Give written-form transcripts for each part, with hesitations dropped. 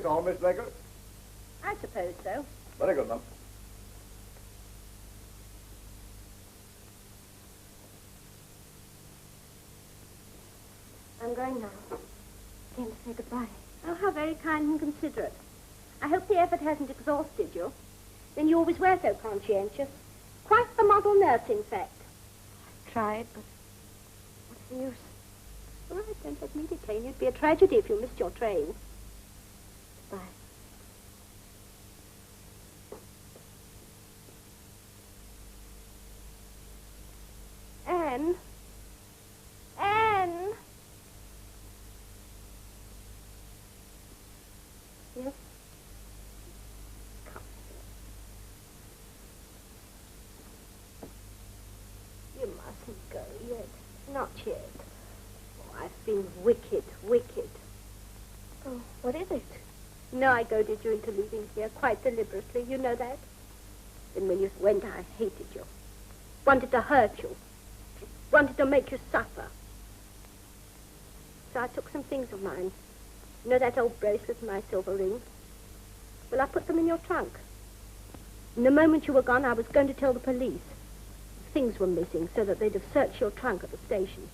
this all, Miss Baker? I suppose so. Very good, ma'am. I'm going now. Came to say goodbye. Oh, how very kind and considerate. I hope the effort hasn't exhausted you. Then you always were so conscientious. Quite the model nurse, in fact. I tried, but what's the use? All right, don't let me detain you. It'd be a tragedy if you missed your train. Goodbye. Anne? Anne? Yes? Come here. You mustn't go yet. Not yet. Oh, I've been wicked, wicked. Oh, what is it? No, I goaded you into leaving here quite deliberately. You know that? Then when you went, I hated you. Wanted to hurt you. Wanted to make you suffer. So I took some things of mine. You know that old bracelet and my silver ring? Well, I put them in your trunk. And the moment you were gone, I was going to tell the police. Things were missing so that they'd have searched your trunk at the station.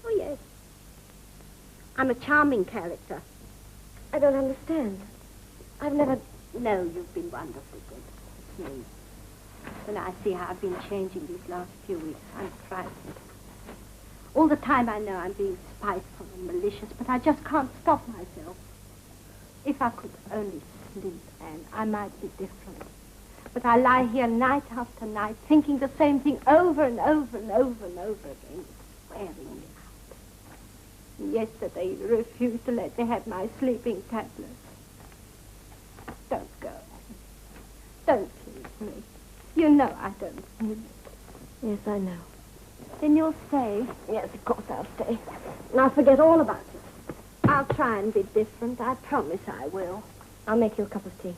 Oh, yes. I'm a charming character. I don't understand. I've never... No, you've been wonderfully good. It's me. When I see how I've been changing these last few weeks, I'm frightened. All the time I know I'm being spiteful and malicious, but I just can't stop myself. If I could only sleep, Anne, I might be different. But I lie here night after night, thinking the same thing over and over and over and over again. It's wearing me out. And yesterday you refused to let me have my sleeping tablets. Don't go, Anne. Don't leave me. You know I don't mean it. Yes, I know. Then you'll stay? Yes, of course I'll stay. And I'll forget all about it. I'll try and be different. I promise I will. I'll make you a cup of tea.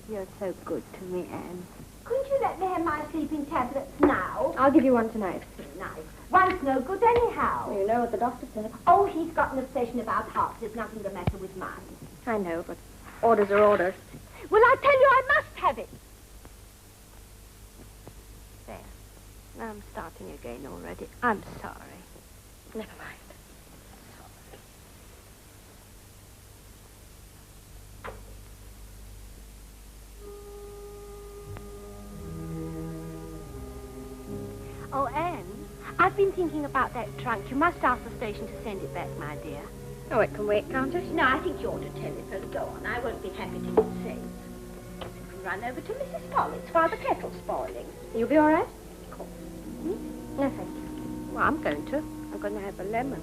You're so good to me, Anne. Couldn't you let me have my sleeping tablets now? I'll give you one tonight. Tonight. One's no good anyhow. Well, you know what the doctor said. Oh, he's got an obsession about hearts. There's nothing the matter with mine. I know, but orders are orders. Well, I tell you, I must have it. There. Now I'm starting again already. I'm sorry. Never mind. Oh, Anne, I've been thinking about that trunk. You must ask the station to send it back, my dear. Oh, it can wait, can't it? No, I think you ought to telephone. Go on. I won't be happy to get saved. You can run over to Mrs. Pollitt's while the kettle's boiling. You'll be all right? Of course. No, thank you. Well, I'm going to. I'm going to have a lemon.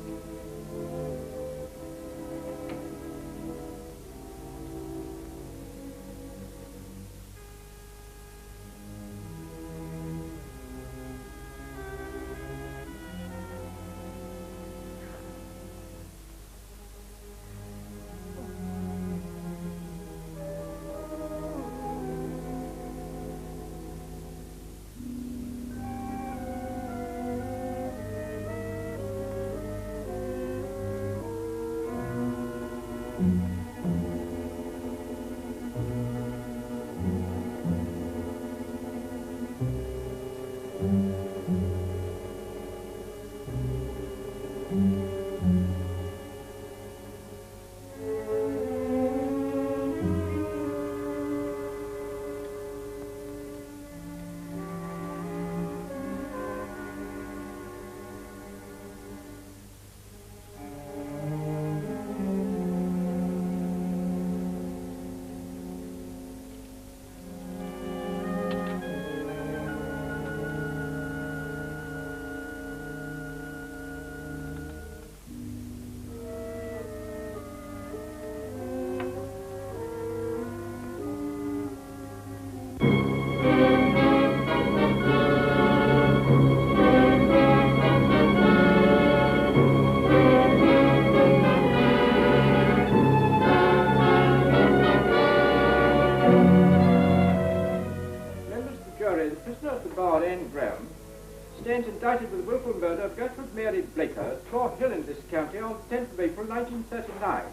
Indicted with the willful murder of Gertrude Mary Blaker, Tor Hill in this county on the 10th of April, 1939.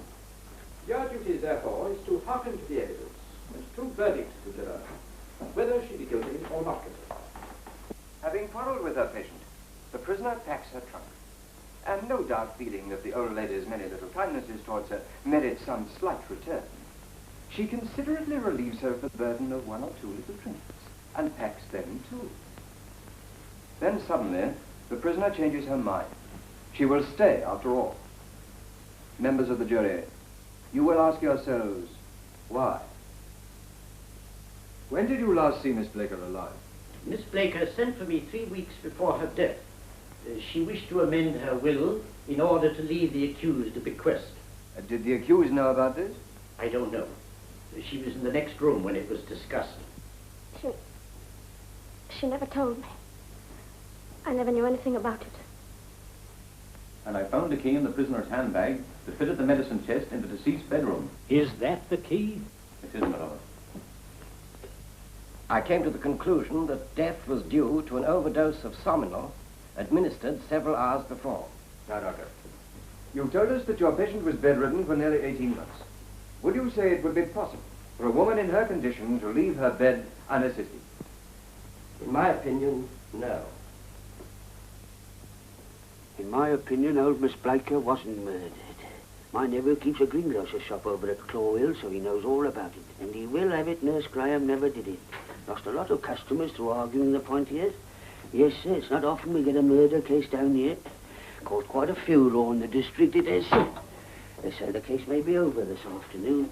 Your duty, therefore, is to hearken to the evidence and two verdicts to deliver, whether she be guilty or not guilty. Having quarreled with her patient, the prisoner packs her trunk, and no doubt feeling that the old lady's many little kindnesses towards her merit some slight return, she considerately relieves her of the burden of one or two little trinkets, and packs them too. Then suddenly, the prisoner changes her mind. She will stay after all. Members of the jury, you will ask yourselves, why? When did you last see Miss Blaker alive? Miss Blaker sent for me 3 weeks before her death. She wished to amend her will in order to leave the accused a bequest. Did the accused know about this? I don't know. She was in the next room when it was discussed. She never told me. I never knew anything about it. And I found a key in the prisoner's handbag that fitted the medicine chest in the deceased's bedroom. Is that the key? It is, my lord. I came to the conclusion that death was due to an overdose of Sominol administered several hours before. Now, Doctor, you told us that your patient was bedridden for nearly 18 months. Would you say it would be possible for a woman in her condition to leave her bed unassisted? In my opinion, no. In my opinion, old Miss Blaker wasn't murdered. My nephew keeps a greengrocer's shop over at Claw Hill, so he knows all about it. And he will have it Nurse Graham never did it. Lost a lot of customers through arguing the point here. Yes, sir, it's not often we get a murder case down here. Caught quite a few law in the district, it is. They say the case may be over this afternoon.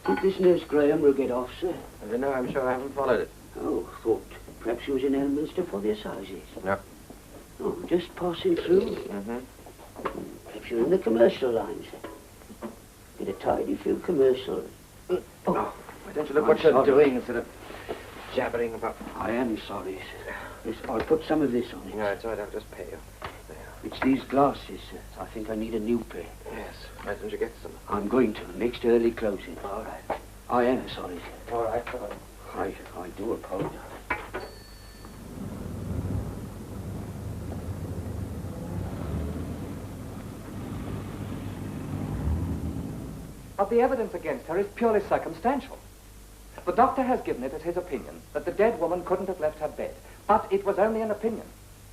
Think this Nurse Graham will get off, sir? I don't know, I'm sure I haven't followed it. Oh, thought perhaps she was in Elminster for the assizes. No. Oh, just passing through. Mm-hmm. Perhaps you're in the commercial lines. Get a tidy few commercials. Why don't you look what you're doing instead of jabbering about? I am sorry, sir. Yes, I'll put some of this on it. No, it's all right, I'll just pay you. It's these glasses, sir. I think I need a new pair. Yes, why don't you get some? I'm going to, next early closing. All right. I am sorry, sir. All right, all right. I do apologize. But the evidence against her is purely circumstantial. The doctor has given it as his opinion that the dead woman couldn't have left her bed. But it was only an opinion.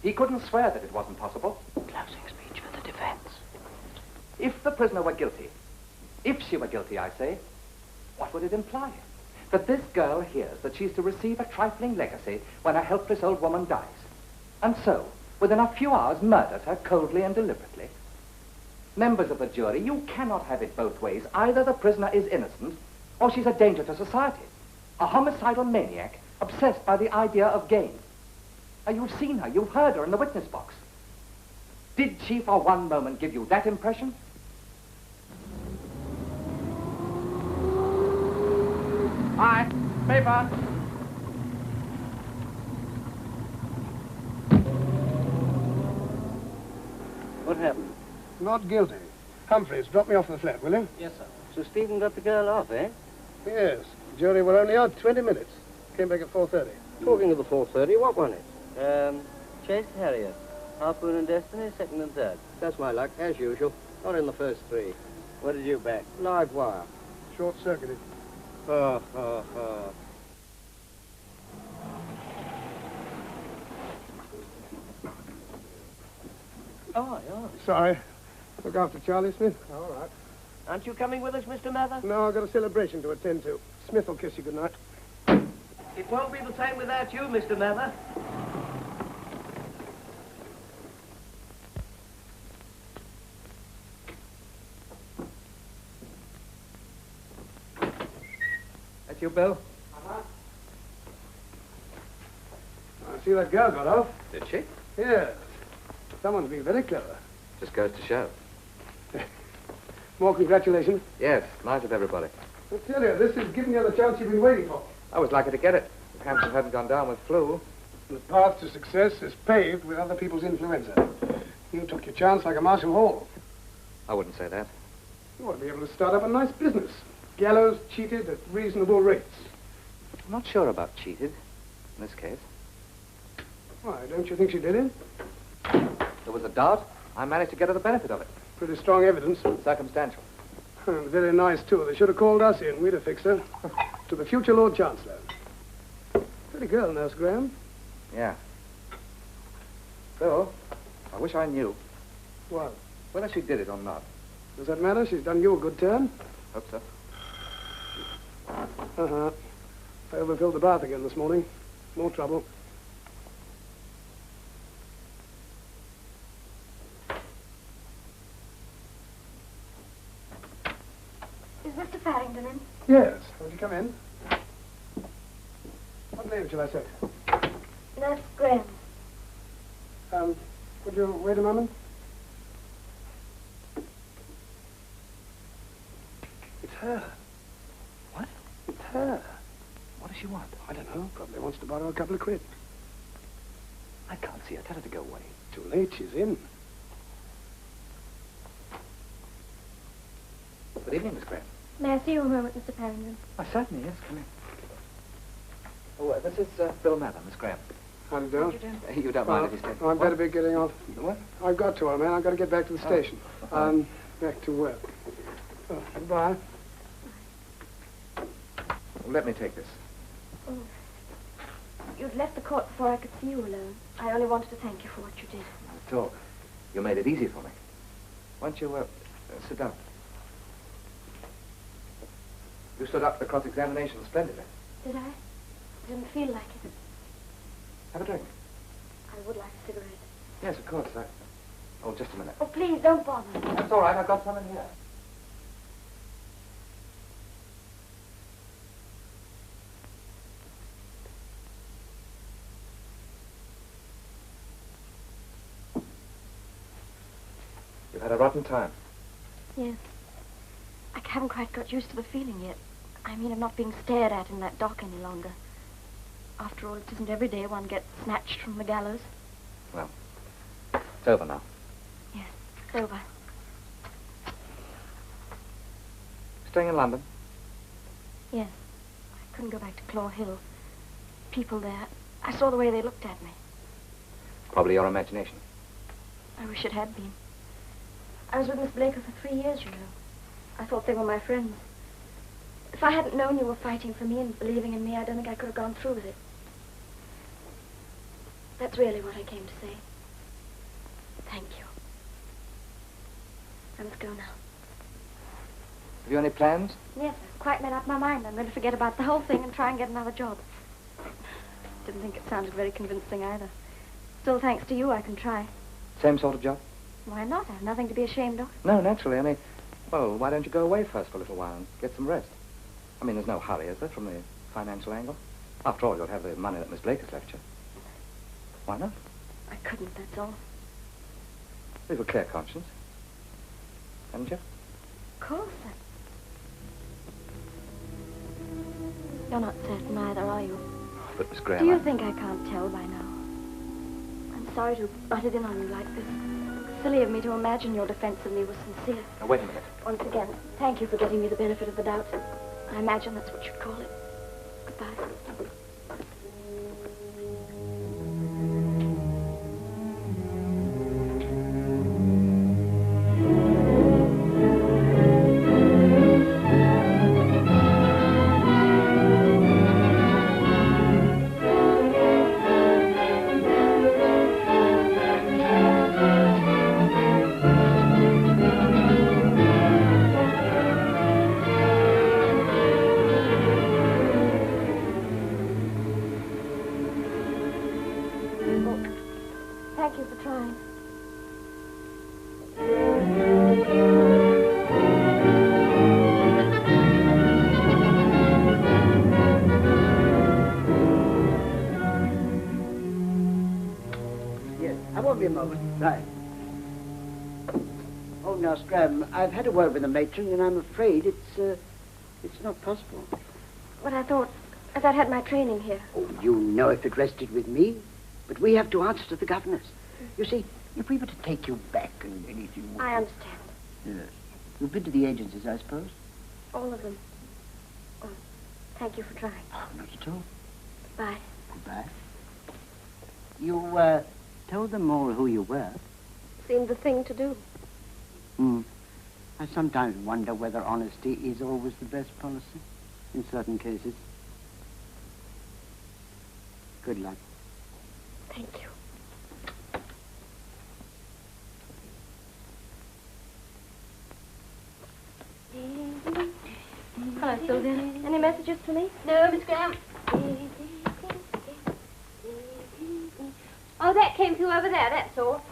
He couldn't swear that it wasn't possible. Closing speech for the defense. If the prisoner were guilty, if she were guilty, I say, what would it imply? That this girl hears that she's to receive a trifling legacy when a helpless old woman dies. And so, within a few hours, murders her coldly and deliberately. Members of the jury, you cannot have it both ways. Either the prisoner is innocent, or she's a danger to society. A homicidal maniac obsessed by the idea of gain. Now, you've seen her, you've heard her in the witness box. Did she for one moment give you that impression? Aye, paper. What happened? Not guilty. Humphreys, drop me off the flat, will you? Yes, sir. So Stephen got the girl off, eh? Yes. Jury were only out 20 minutes. Came back at 4:30. Talking of the 4:30, what won it? Chase Harrier. Harpoon and Destiny, second and third. That's my luck, as usual. Not in the first three. What did you back? Live wire. Short-circuited. Ha, ha, ha. Oh, yeah. Sorry. Look after Charlie, Smith. All right. Aren't you coming with us, Mr. Mather? No, I've got a celebration to attend to. Smith will kiss you goodnight. It won't be the same without you, Mr. Mather. That's you, Bill? I see that girl got off. Did she? Yes. Someone's been very clever. Just goes to show. More congratulations. Yes, nice of everybody. I tell you, this is giving you the chance you've been waiting for. I was lucky to get it. If Hampton hadn't gone down with flu. The path to success is paved with other people's influenza. You took your chance like a Marshall Hall. I wouldn't say that. You ought to be able to start up a nice business. Gallows cheated at reasonable rates. I'm not sure about cheated in this case. Why, don't you think she did it? There was a doubt. I managed to get her the benefit of it. Pretty strong evidence. Circumstantial. And very nice, too. They should have called us in. We'd have fixed her. To the future Lord Chancellor. Pretty girl, Nurse Graham. Yeah. Bill, I wish I knew What? whether she did it or not. Does that matter? She's done you a good turn. Hope so. Uh-huh. I overfilled the bath again this morning. More trouble. Is Mr. Farringdon in? Yes. Won't you come in? What name shall I say? Nurse Graham. Would you wait a moment? It's her. What? It's her. What does she want? I don't know. Probably wants to borrow a couple of quid. I can't see her. Tell her to go away. Too late. She's in. Good evening, Miss Graham. May I see you a moment, Mr. Farringdon? Oh, certainly, yes. Come in. Oh, this is Bill Mather, Miss Graham. How do you do? You don't mind if you stay? I'd better be getting off. What? I've got to, old man. I've got to get back to the station. Back to work. Oh, goodbye. Well, let me take this. Oh. You'd left the court before I could see you alone. I only wanted to thank you for what you did. Not at all. You made it easy for me. Why don't you sit down? You stood up the cross-examination splendidly. Did I? Didn't feel like it. Have a drink. I would like a cigarette. Yes, of course. Oh, just a minute. Oh, please, don't bother. That's all right. I've got some in here. You've had a rotten time. Yes. I haven't quite got used to the feeling yet. I mean, of not being stared at in that dock any longer. After all, it isn't every day one gets snatched from the gallows. Well, it's over now. Yes, it's over. Staying in London? Yes. I couldn't go back to Claw Hill. People there, I saw the way they looked at me. Probably your imagination. I wish it had been. I was with Miss Blaker for 3 years, you know. I thought they were my friends. If I hadn't known you were fighting for me and believing in me, I don't think I could have gone through with it. That's really what I came to say. Thank you. I must go now. Have you any plans? Yes, I've quite made up my mind. I'm going to forget about the whole thing and try and get another job. Didn't think it sounded very convincing either. Still, thanks to you, I can try. Same sort of job? Why not? I have nothing to be ashamed of. No, naturally. I mean, well, why don't you go away first for a little while and get some rest? I mean, there's no hurry, is there, from the financial angle? After all, you'll have the money that Miss Blake has left you. Why not? I couldn't, that's all. You've a clear conscience. Haven't you? Of course. You're not certain either, are you? But, Miss Graham, Do you think I can't tell by now? I'm sorry to have butted in on you like this. Silly of me to imagine your defense of me was sincere. Now, wait a minute. Once again, thank you for getting me the benefit of the doubt. I imagine that's what you'd call it. Goodbye. Thank you for trying. Yes, I won't be a moment. Right. Oh, now, Scram, I've had a word with the matron, and I'm afraid it's not possible. But I thought, as I'd had my training here. Oh, you know if it rested with me. But we have to answer to the governors. You see, if we were to take you back and anything... I understand. Yes. You've been to the agencies, I suppose? All of them. Oh, thank you for trying. Oh, not at all. Goodbye. Goodbye. You, told them all who you were. Seemed the thing to do. Hmm. I sometimes wonder whether honesty is always the best policy in certain cases. Good luck. Thank you. Hello, Sylvia. Any messages for me? No, Miss Graham. Oh, that came through over there, that's all.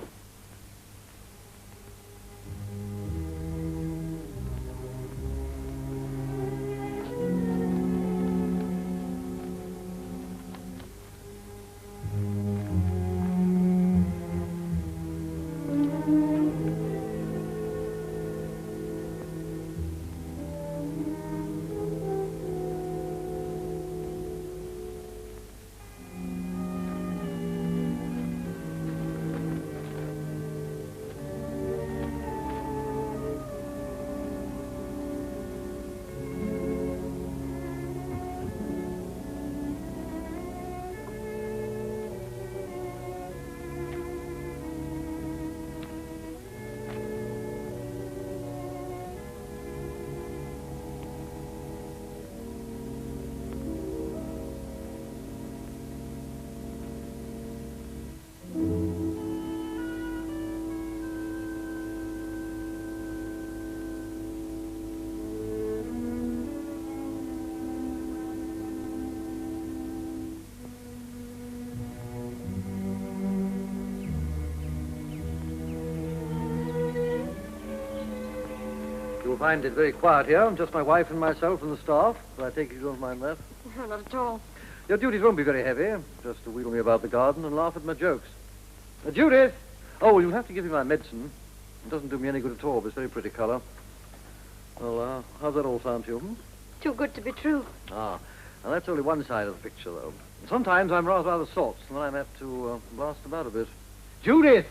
You'll find it very quiet here. Just my wife and myself and the staff. But I take it you don't mind that. No, not at all. Your duties won't be very heavy. Just to wheel me about the garden and laugh at my jokes. Judith! Oh, well, you'll have to give me my medicine. It doesn't do me any good at all, but it's very pretty colour. Well, how's that all sound to you? Too good to be true. Ah, and that's only one side of the picture, though. Sometimes I'm rather out of sorts, and then I'm apt to blast about a bit. Judith!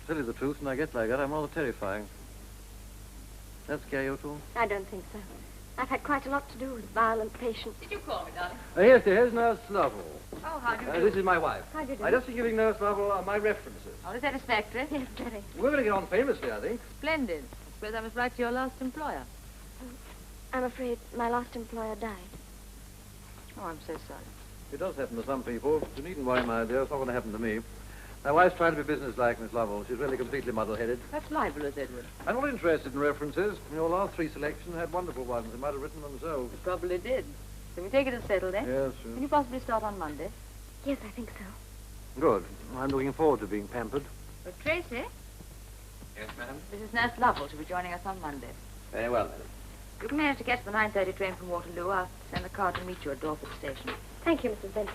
To tell you the truth, when I get like that, I'm rather terrifying. That scare you at all? I don't think so. I've had quite a lot to do with violent patients. Did you call me, darling? Yes, here's Nurse Lovell. Oh, how do you do? This is my wife. How do you do? I just been giving Nurse Lovell my references. Oh, is satisfactory? Yes, very. We're going to get on famously, I think. Splendid. I suppose I must write to your last employer. I'm afraid my last employer died. Oh, I'm so sorry. It does happen to some people. You needn't worry, my dear. It's not going to happen to me. My wife's trying to be businesslike, Miss Lovell. She's really completely muddle-headed. That's libelous, Edward. I'm not interested in references. Your last three selections had wonderful ones. They might have written themselves. You probably did. Can we take it as settled, eh? Yes, Can you possibly start on Monday? Yes, I think so. Good. I'm looking forward to being pampered. But Tracy, Yes, madam? this is Nurse Lovell. She'll be joining us on Monday. Very well, madam. You can manage to catch the 9:30 train from Waterloo. I'll send the car to meet you at Dorset Station. Thank you, Mrs. Bentley.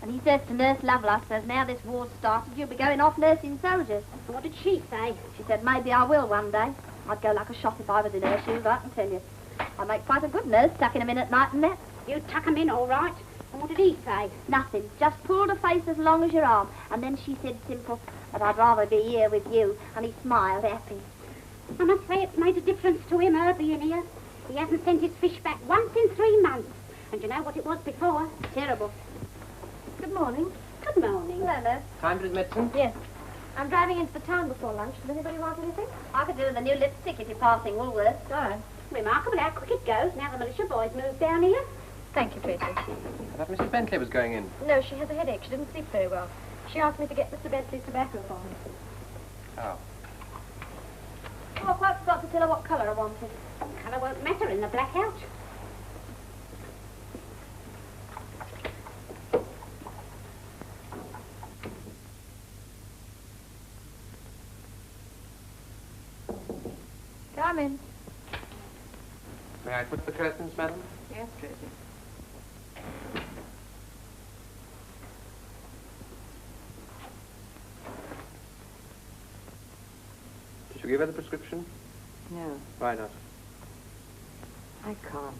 And he says to Nurse Lovell, I suppose now this war's started, you'll be going off nursing soldiers. What did she say? She said, maybe I will one day. I'd go like a shot if I was in her shoes, I can tell you. I make quite a good nurse, tucking him in at night and that. You tuck him in, all right. And what did he say? Nothing. Just pulled a face as long as your arm. And then she said simple, that I'd rather be here with you. And he smiled happy. I must say it's made a difference to him, her being here. He hasn't sent his fish back once in 3 months. And you know what it was before? Terrible. Good morning. Good morning. Hello, nurse. Time for his medicine? Yes. I'm driving into the town before lunch. Does anybody want anything? I could do with a new lipstick if you're passing Woolworths. All right. Remarkable how quick it goes now the militia boys moved down here. Thank you, Tracy. I thought Mrs. Bentley was going in. No, she has a headache. She didn't sleep very well. She asked me to get Mr. Bentley's tobacco for me. Oh. Oh, I quite forgot to tell her what colour I wanted. Colour won't matter in the blackout. Come in. May I put the curtains, madam? Yes, Tracy. Did you give her the prescription? No, Why not? I can't.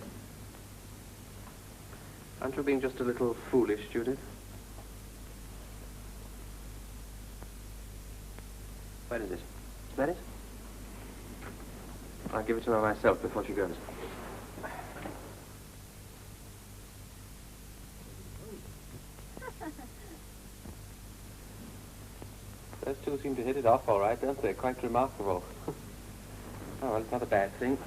Aren't you being just a little foolish, Judith? Where is it? Is that it? I'll give it to her myself before she goes. Those two seem to hit it off all right, don't they? Quite remarkable. Oh, well, it's not a bad thing.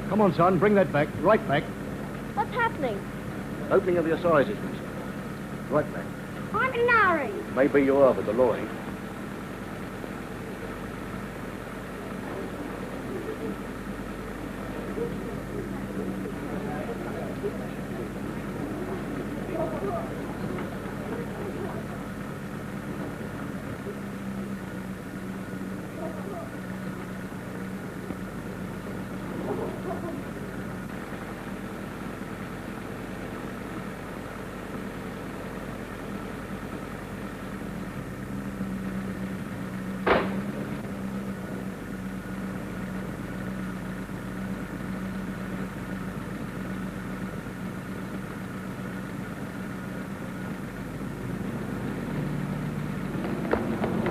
Come on, son, bring that back. Right back. What's happening? Opening of the assizes, miss. Right back. I'm in a hurry. Maybe you are, but the law ain't.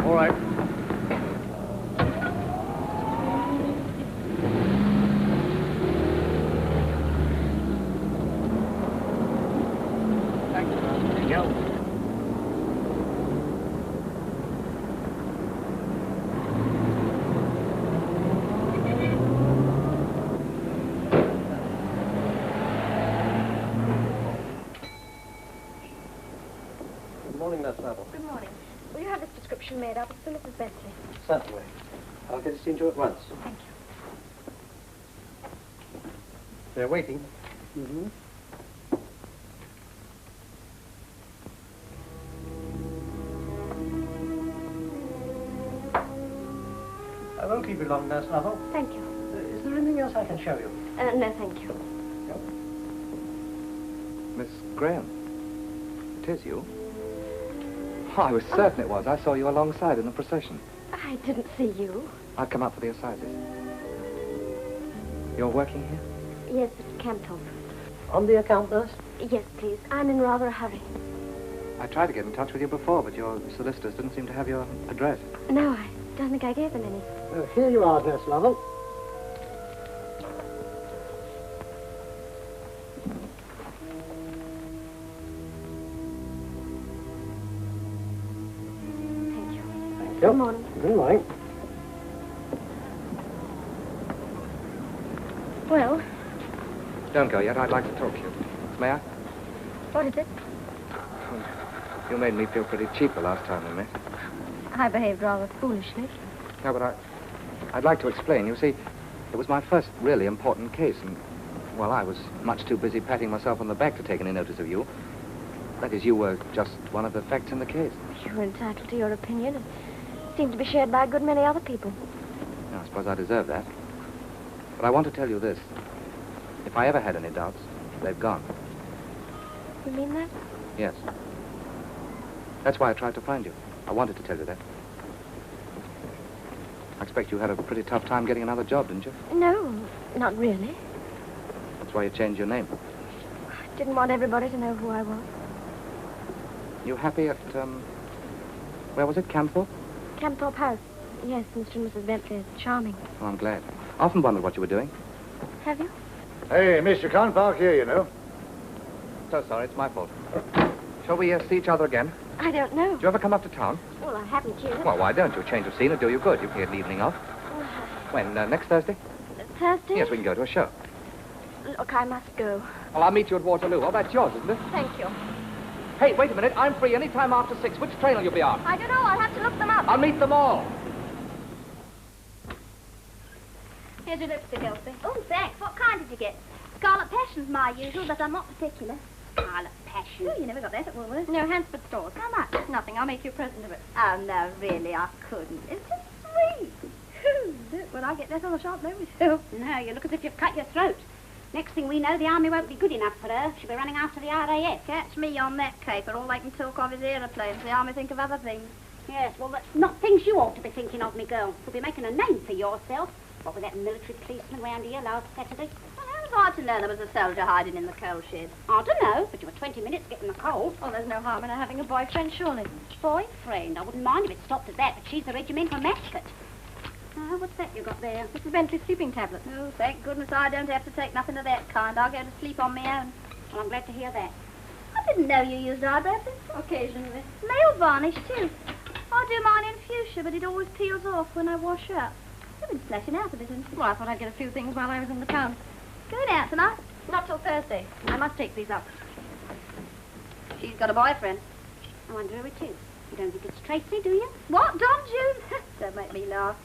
All right. Thank you, sir. Thank you. Good morning, Nurse Marvel. Good morning. Will you have this prescription made up? It's for Mrs. Bentley. Certainly. I'll get it seen to at once. Thank you. They're waiting. Mm-hmm. I won't keep you long, Nurse Marvel. Thank you. Is there anything else I can show you? No, thank you. Miss Graham, it is you? Oh, I was certain it was. I saw you alongside in the procession. I didn't see you. I've come up for the assizes. You're working here? Yes, Mr. Campbell. On the account, Nurse? Yes, please. I'm in rather a hurry. I tried to get in touch with you before, but your solicitors didn't seem to have your address. No, I don't think I gave them any. Oh, here you are, Nurse Marvel. Thank you. Thank you. Good morning. Good morning. Well, Don't go yet. I'd like to talk to you. May I? what is it? You made me feel pretty cheap the last time we met. I behaved rather foolishly. No, but I'd like to explain. You see, it was my first really important case, and, well, I was much too busy patting myself on the back to take any notice of you. That is, you were just one of the facts in the case. You're entitled to your opinion. It seemed to be shared by a good many other people. No, I suppose I deserve that. But I want to tell you this. If I ever had any doubts, they've gone. You mean that? Yes. That's why I tried to find you. I wanted to tell you that. I expect you had a pretty tough time getting another job, didn't you? No, not really. That's why you changed your name. I didn't want everybody to know who I was. You happy at, where was it, Camthorpe? Camthorpe House. Yes, Mr. and Mrs. Bentley is charming. Oh, I'm glad. I often wondered what you were doing. Have you? Hey, miss, you can't park here, you know. So sorry, it's my fault. Shall we see each other again? I don't know. Do you ever come up to town? Well, I haven't yet. Well, why don't you? A change of scene will do you good. You can get an evening off. When, next Thursday? Thursday? Yes, we can go to a show. Look, I must go. Well, I'll meet you at Waterloo. Oh, that's yours, isn't it? Thank you. Hey, wait a minute. I'm free any time after 6. Which train will you be on? I don't know. I'll have to look them up. I'll meet them all. Here's your lipstick, Elsie. Oh, thanks. What kind did you get? Scarlet Passion's my usual, but I'm not particular. Scarlet Passion? Oh, you never got that at Woolworths. No, Hansford stores. How much? Nothing. I'll make you a present of it. Oh, no, really, I couldn't. It's just sweet. Look, when I get that on the shop, no, myself. No, you look as if you've cut your throat. Next thing we know, the army won't be good enough for her. She'll be running after the RAF. Catch me on that caper. All they can talk of is aeroplanes. The army think of other things. Yes, well, that's not things you ought to be thinking of, me girl. You'll be making a name for yourself. What with that military policeman round here last Saturday? Well, how was I to know there was a soldier hiding in the coal shed? I don't know, but you were 20 minutes getting the coal. Oh, there's no harm in her having a boyfriend, surely. boyfriend. I wouldn't mind if it stopped at that, but she's the regimental mascot. Oh, what's that you got there? Mrs. Bentley's sleeping tablet. Oh, thank goodness I don't have to take nothing of that kind. I'll go to sleep on my own. Well, I'm glad to hear that. I didn't know you used eyebrow pencil. Occasionally. Nail varnish, too. I do mine in fuchsia, but it always peels off when I wash up. You've been splashing out a bit, haven't you? Well, I thought I'd get a few things while I was in the town. Going out tonight? Not till Thursday. I must take these up. She's got a boyfriend. I wonder who it is. You don't think it's Tracy, do you? What, Don June? Don't make me laugh.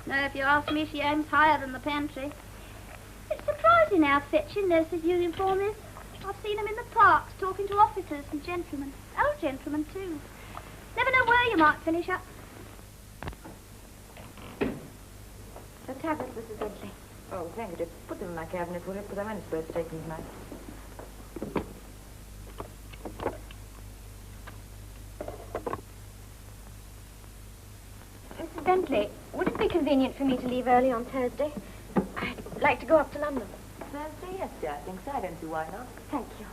No, if you ask me, she aims higher than the pantry. It's surprising how fetching Nurse's uniform is. I've seen him in the parks talking to officers and gentlemen. Old gentlemen, too. Never know where you might finish up. The tablets, Mrs. Bentley. Oh, thank you. Just put them in my cabinet, will you? Because I'm only supposed to take them tonight. Mrs. Bentley, would it be convenient for me to leave early on Thursday? I'd like to go up to London. Thursday? Yes, dear, I think so. I don't see why not. Thank you.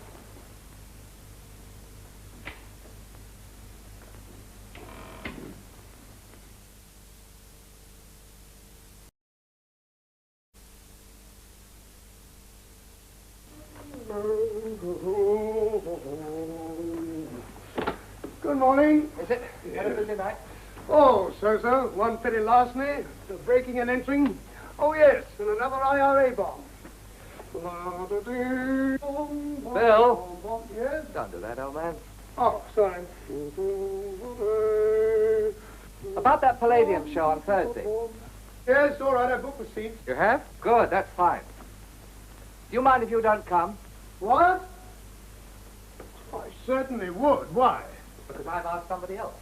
Good morning. Is it? Had a busy night? Oh, so. One petty larceny, the breaking and entering. Oh, yes, and another IRA bomb. Bill? Yes? Don't do that, old man. Oh, sorry. About that Palladium show on Thursday. Yes, all right, I booked the seats. You have? Good, that's fine. Do you mind if you don't come? What? I certainly would. Why? Because I've asked somebody else.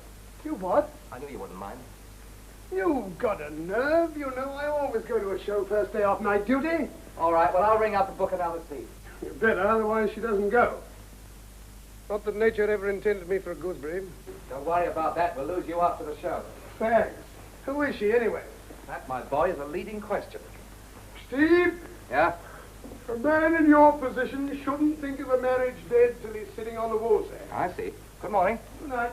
You what? I knew you wouldn't mind. You've got a nerve. You know I always go to a show first day off night duty. All right, well, I'll ring up and book another seat. You better, otherwise she doesn't go. Not that nature ever intended me for a gooseberry. Don't worry about that. We'll lose you after the show. Thanks. Who is she, anyway? That, my boy, is a leading question. Steve? Yeah? A man in your position shouldn't think of a marriage dead till he's sitting on the woolsack. I see. Good morning. Good night.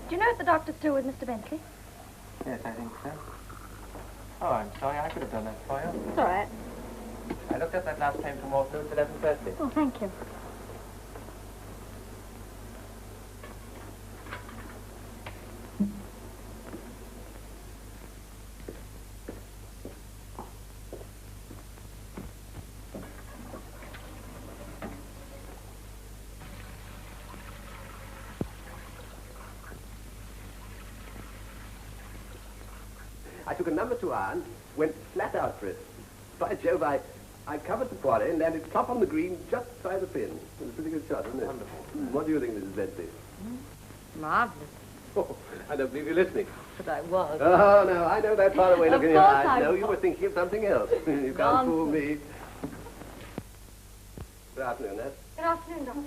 Do you know if the doctor's still with Mr. Bentley? Yes, I think so. Oh, I'm sorry. I could have done that for you. It's all right. I looked at that last train from Waterloo. It's 11:30. Oh, thank you. I took a number 2 iron, went flat out for it. By Jove, I covered the quarry and landed plop on the green just by the pin. It was a pretty good shot, wasn't it? Wonderful. What do you think, Mrs. Bentley? Marvelous. Oh, I don't believe you're listening. But I was. Oh, no, I know that far away look in your course eyes. I No, was. you were thinking of something else. You can't fool me. Good afternoon, Nurse. Good afternoon, Doctor.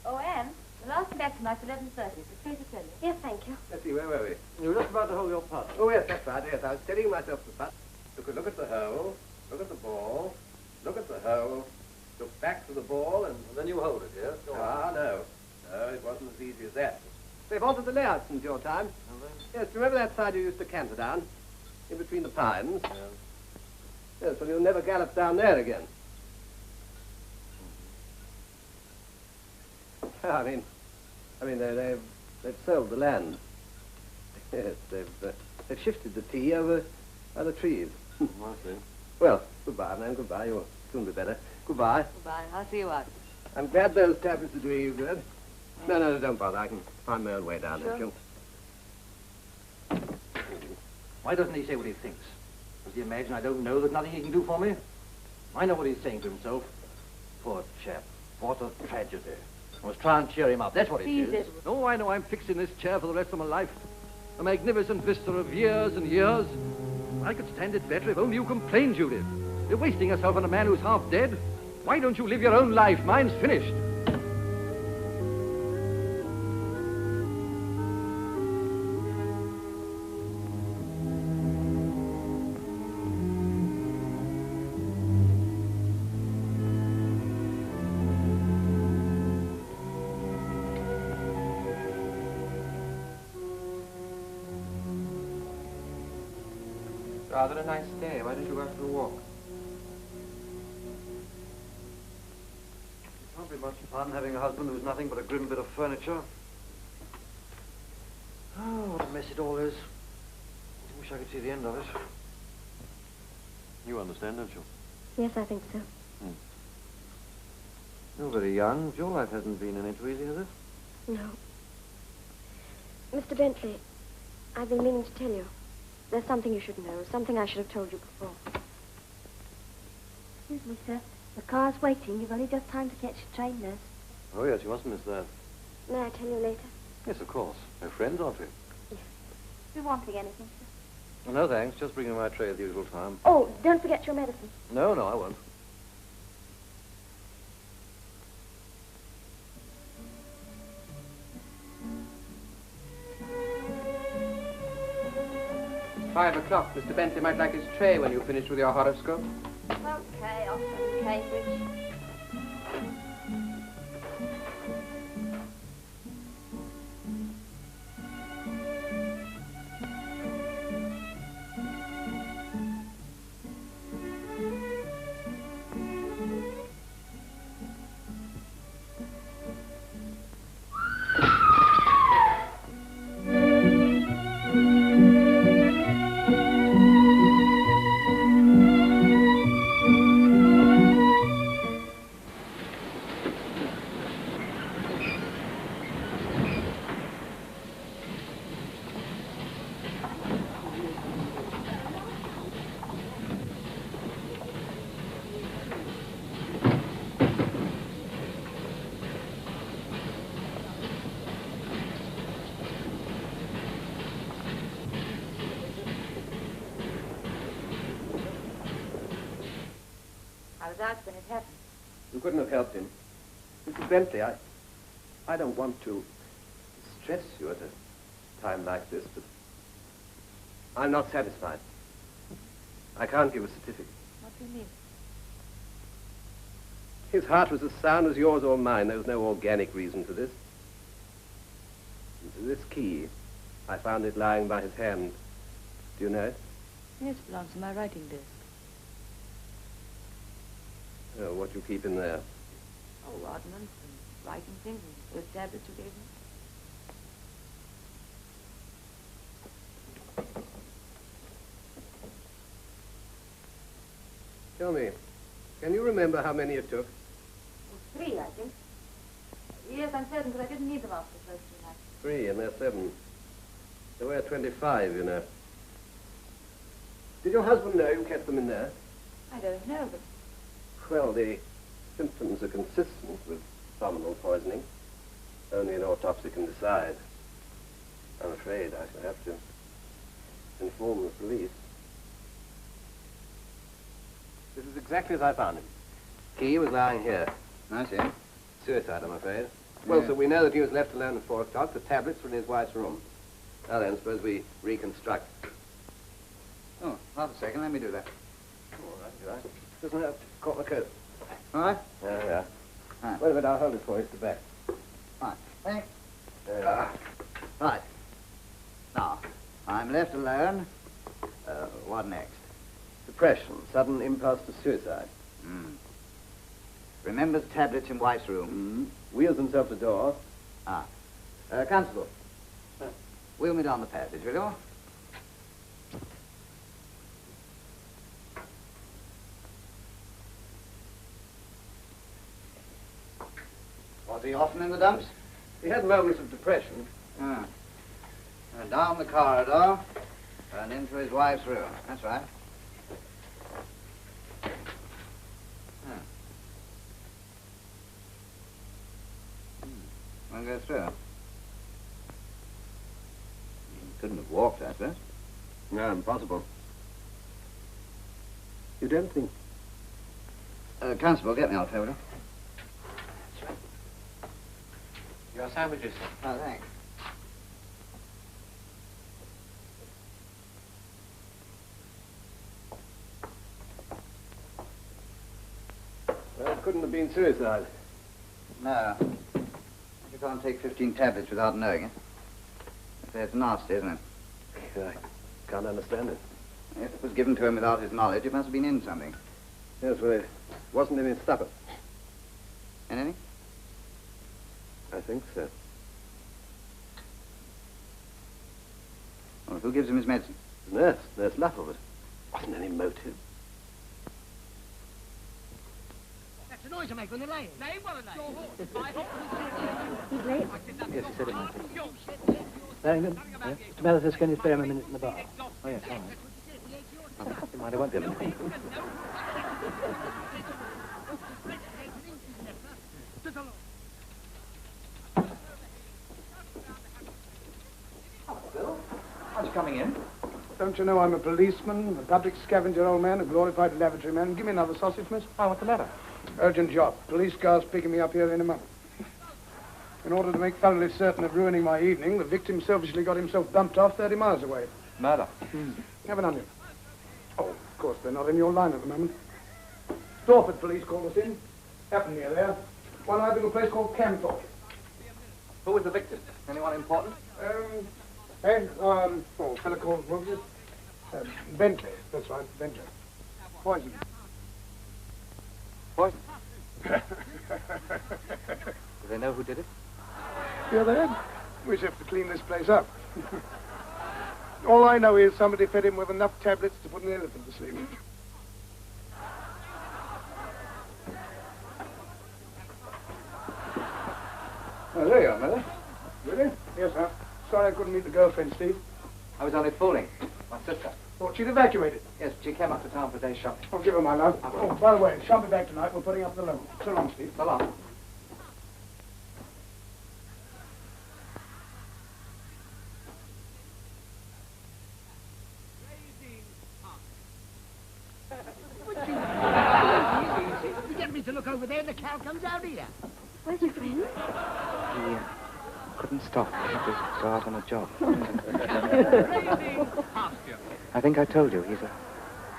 Oh, Anne, the last back tonight's 11:30. Please tell you. Yes, thank you. Let's see, where were we? You were just about to hold your putt. Oh, yes, that's right. Yes, I was telling myself the putt. Look at the hole, look at the ball, look at the hole, look back to the ball, and then you hold it, yes? Go on. no. No, it wasn't as easy as that. They've altered the layout since your time. Yes, remember that side you used to canter down? In between the pines? Yeah. Yes, well, you'll never gallop down there again. I mean, they've sold the land. Yes, they've shifted the tee over by the trees. I see. Well, goodbye, man, goodbye. You'll soon be better. Goodbye. Goodbye. I'll see you out. I'm glad those tablets are doing you good. No, don't bother. I can find my own way down there. Sure. Why doesn't he say what he thinks? Does he imagine I don't know there's nothing he can do for me? I know what he's saying to himself. Poor chap. What a tragedy. I must try and cheer him up. That's what it Please, is. Edward. No, I know I'm fixed in this chair for the rest of my life. A magnificent vista of years and years. I could stand it better if only you complained, Judith. You're wasting yourself on a man who's half dead. Why don't you live your own life? Mine's finished. Rather a nice day. Why don't you go out for a walk? It can't be much fun having a husband who's nothing but a grim bit of furniture. Oh, what a mess it all is. I wish I could see the end of it. You understand, don't you? Yes, I think so. You're very young. Your life hasn't been any too easy, has it? No. Mr. Bentley, I've been meaning to tell you. There's something you should know, something I should have told you before. Excuse me, sir. The car's waiting. You've only just time to catch your train, nurse. Oh, yes, you mustn't miss that. May I tell you later? Yes, of course. We're friends, aren't we? Yes. If you're wanting anything, sir. Well, no, thanks. Just bring me my tray at the usual time. Oh, don't forget your medicine. No, I won't. $5 Mr. Bentley might like his tray when you've finished with your horoscope. Okay, off to Cambridge. When it happened. You couldn't have helped him. Mrs. Bentley, I don't want to stress you at a time like this, but I'm not satisfied. I can't give a certificate. What do you mean? His heart was as sound as yours or mine. There was no organic reason for this. This key, I found it lying by his hand. Do you know it? Yes, it belongs to my writing desk. Oh, what you keep in there? Oh, oddments and writing things and those tablets you gave me. Tell me, can you remember how many it took? 3, I think. Yes, I'm certain, because I didn't need them after the first 2 nights. 3, and they're 7. There were 25, you know. Did your husband know you kept them in there? I don't know, but... Well, the symptoms are consistent with pulmonal poisoning. Only an autopsy can decide. I'm afraid I shall have to inform the police. This is exactly as I found him. Key was lying here. I see. Suicide, I'm afraid. Well, Yeah. so we know that he was left alone at 4 o'clock. The tablets were in his wife's room. Now then, suppose we reconstruct. Oh, half a second. Let me do that. All right. Doesn't have caught my coat. All right? Yeah, yeah. Right. Wait a minute, I'll hold it for you. It's the back. Right. Thanks. Right. Now, I'm left alone. What next? Depression, sudden impulse to suicide. Remembers tablets in wife's room. Wheels himself to door. Constable. Wheel me down the passage, will you? Was he often in the dumps? He had moments of depression. Down the corridor and into his wife's room. That's right. One goes through. He couldn't have walked, I suppose. No, impossible. You don't think... Constable, get me out, will you? Your sandwiches, sir. Oh, thanks. Well, it couldn't have been suicide. No. You can't take 15 tablets without knowing it. It's nasty, isn't it? I can't understand it. If it was given to him without his knowledge, it must have been in something. Yes, well, it wasn't any stopper. Anything? I think so. Well, who gives him his medicine? Nurse Lockwood. Wasn't any motive. That's the noise I make when they're laying. Lay what are He's late. Yes, he said it might be. Farringdon? Yeah? Mr. Mellis, can you spare him a minute in the bar? Oh, yes, all right. You mind, I won't be able to. Bill, aren't you coming in? Don't you know I'm a policeman, a public scavenger, old man, a glorified lavatory man? Give me another sausage, miss. Oh, what's the matter? Urgent job. Police car's picking me up here in a moment. In order to make thoroughly certain of ruining my evening, the victim selfishly got himself bumped off 30 miles away. Murder. Have an onion. Oh, of course, they're not in your line at the moment. Dorford police called us in. Happened near there. One night to a place called Camthorpe. Who was the victim? Anyone important? Oh, a fellow called, what was it? Bentley. That's right, Bentley. Poison. Poison? Do they know who did it? Yeah, they have. We just have to clean this place up. All I know is somebody fed him with enough tablets to put an elephant to sleep. Oh, there you are, Mother. Really? Yes, sir. Sorry I couldn't meet the girlfriend, Steve. I was only fooling. My sister. Thought she'd evacuated. Yes, she came up to town for a day's shopping. I'll give her my love. Oh, by the way, she'll be back tonight. We're putting up the loan. So long, Steve. So long. You get me to look over there and the cow comes out here. Where's your friend? He couldn't stop. He had to go out on a job. I think I told you, he's a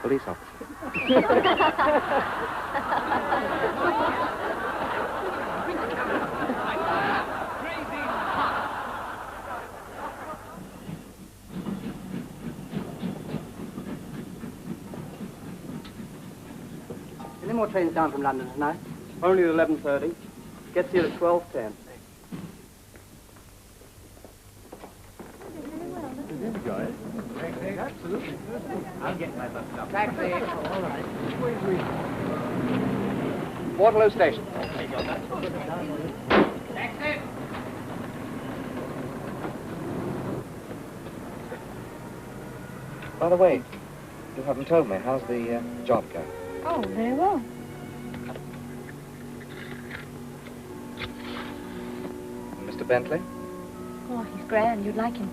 police officer. Any more trains down from London tonight? Only at 11:30. Gets here at 12:10. Enjoy it. Absolutely. I'll get my bus stop. Taxi. All right. Waterloo Station. Taxi. By the way, you haven't told me. How's the job going? Oh, very well. And Mr. Bentley? Oh, he's grand. You'd like him.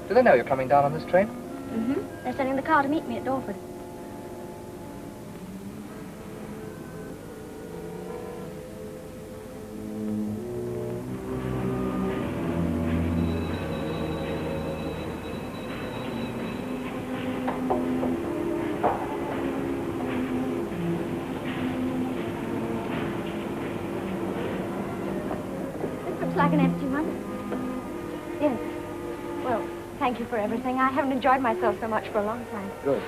Do they know you're coming down on this train? Mm-hmm. They're sending the car to meet me at Dorford. This looks like an empty one. Yes. Well, thank you for everything. I haven't enjoyed myself so much for a long time. Good.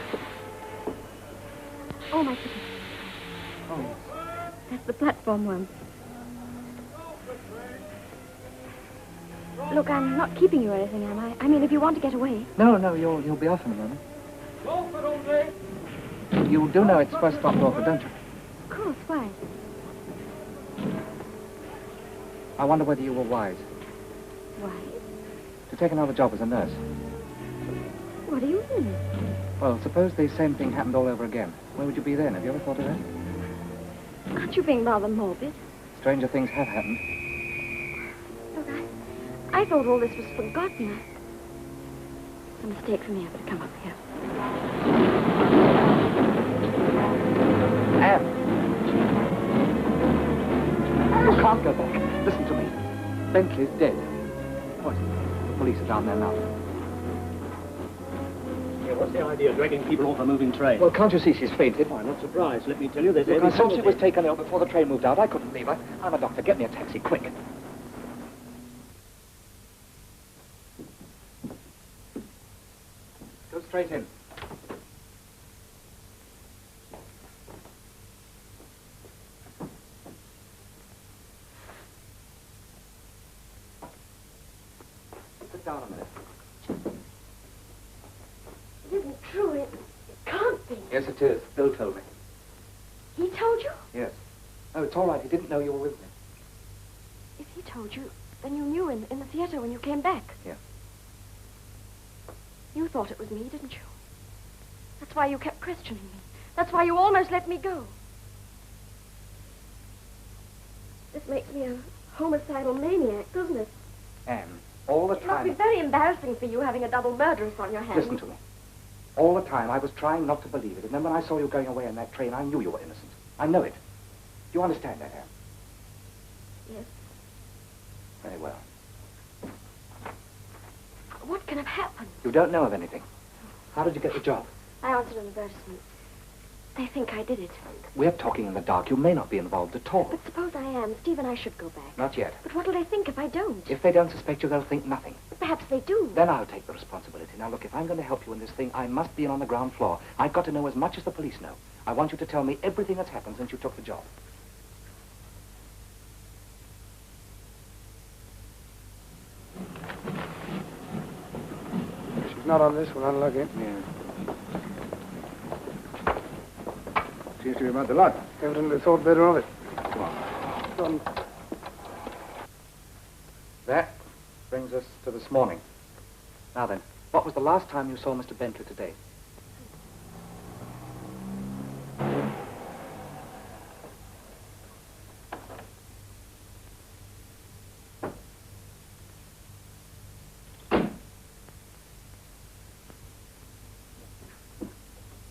Oh, my ticket. Oh. That's the platform one. Look, I'm not keeping you or anything, am I? I mean, if you want to get away. No, you'll be off in a moment. You do know it's first stop Dorford, don't you? Of course, why? I wonder whether you were wise Why? to take another job as a nurse. What do you mean? Well, suppose the same thing happened all over again. Where would you be then? Have you ever thought of that? Aren't you being rather morbid? Stranger things have happened. Look, I thought all this was forgotten. It's a mistake for me ever to come up here. Anne! You can't go back. Listen to me. Bentley's dead. Poison. The police are down there now. Yeah, what? What's the idea of dragging people off a moving train? Well, can't you see she's fainted? I'm not surprised. Let me tell you, there's Look, every I saw she sign was of it. taken ill before the train moved out. I couldn't leave her. I'm a doctor. Get me a taxi, quick. Go straight in. Sit down a minute. It isn't true. It can't be. Yes, it is. Bill told me. He told you? Yes. Oh, it's all right. He didn't know you were with me. If he told you, then you knew in the theater when you came back. Yeah. You thought it was me, didn't you? That's why you kept questioning me. That's why you almost let me go. This makes me a homicidal maniac, doesn't it? Anne, all the It must be time... very embarrassing for you having a double murderess on your hands. Listen to me. All the time I was trying not to believe it, and then when I saw you going away in that train, I knew you were innocent. I know it. Do you understand that, Anne? Yes. Very well. What can have happened? You don't know of anything. How did you get the job? I answered an advertisement. They think I did it. We're talking in the dark. You may not be involved at all. But suppose I am. Steve and I should go back. Not yet. But what'll they think if I don't? If they don't suspect you, they'll think nothing. Perhaps they do. Then I'll take the responsibility. Now, look, if I'm going to help you in this thing, I must be in on the ground floor. I've got to know as much as the police know. I want you to tell me everything that's happened since you took the job. She's not on this one, unlucky. Yeah. Seems to be about the lot. Evidently thought better of it. That brings us to this morning. Now then, what was the last time you saw Mr. Bentley today?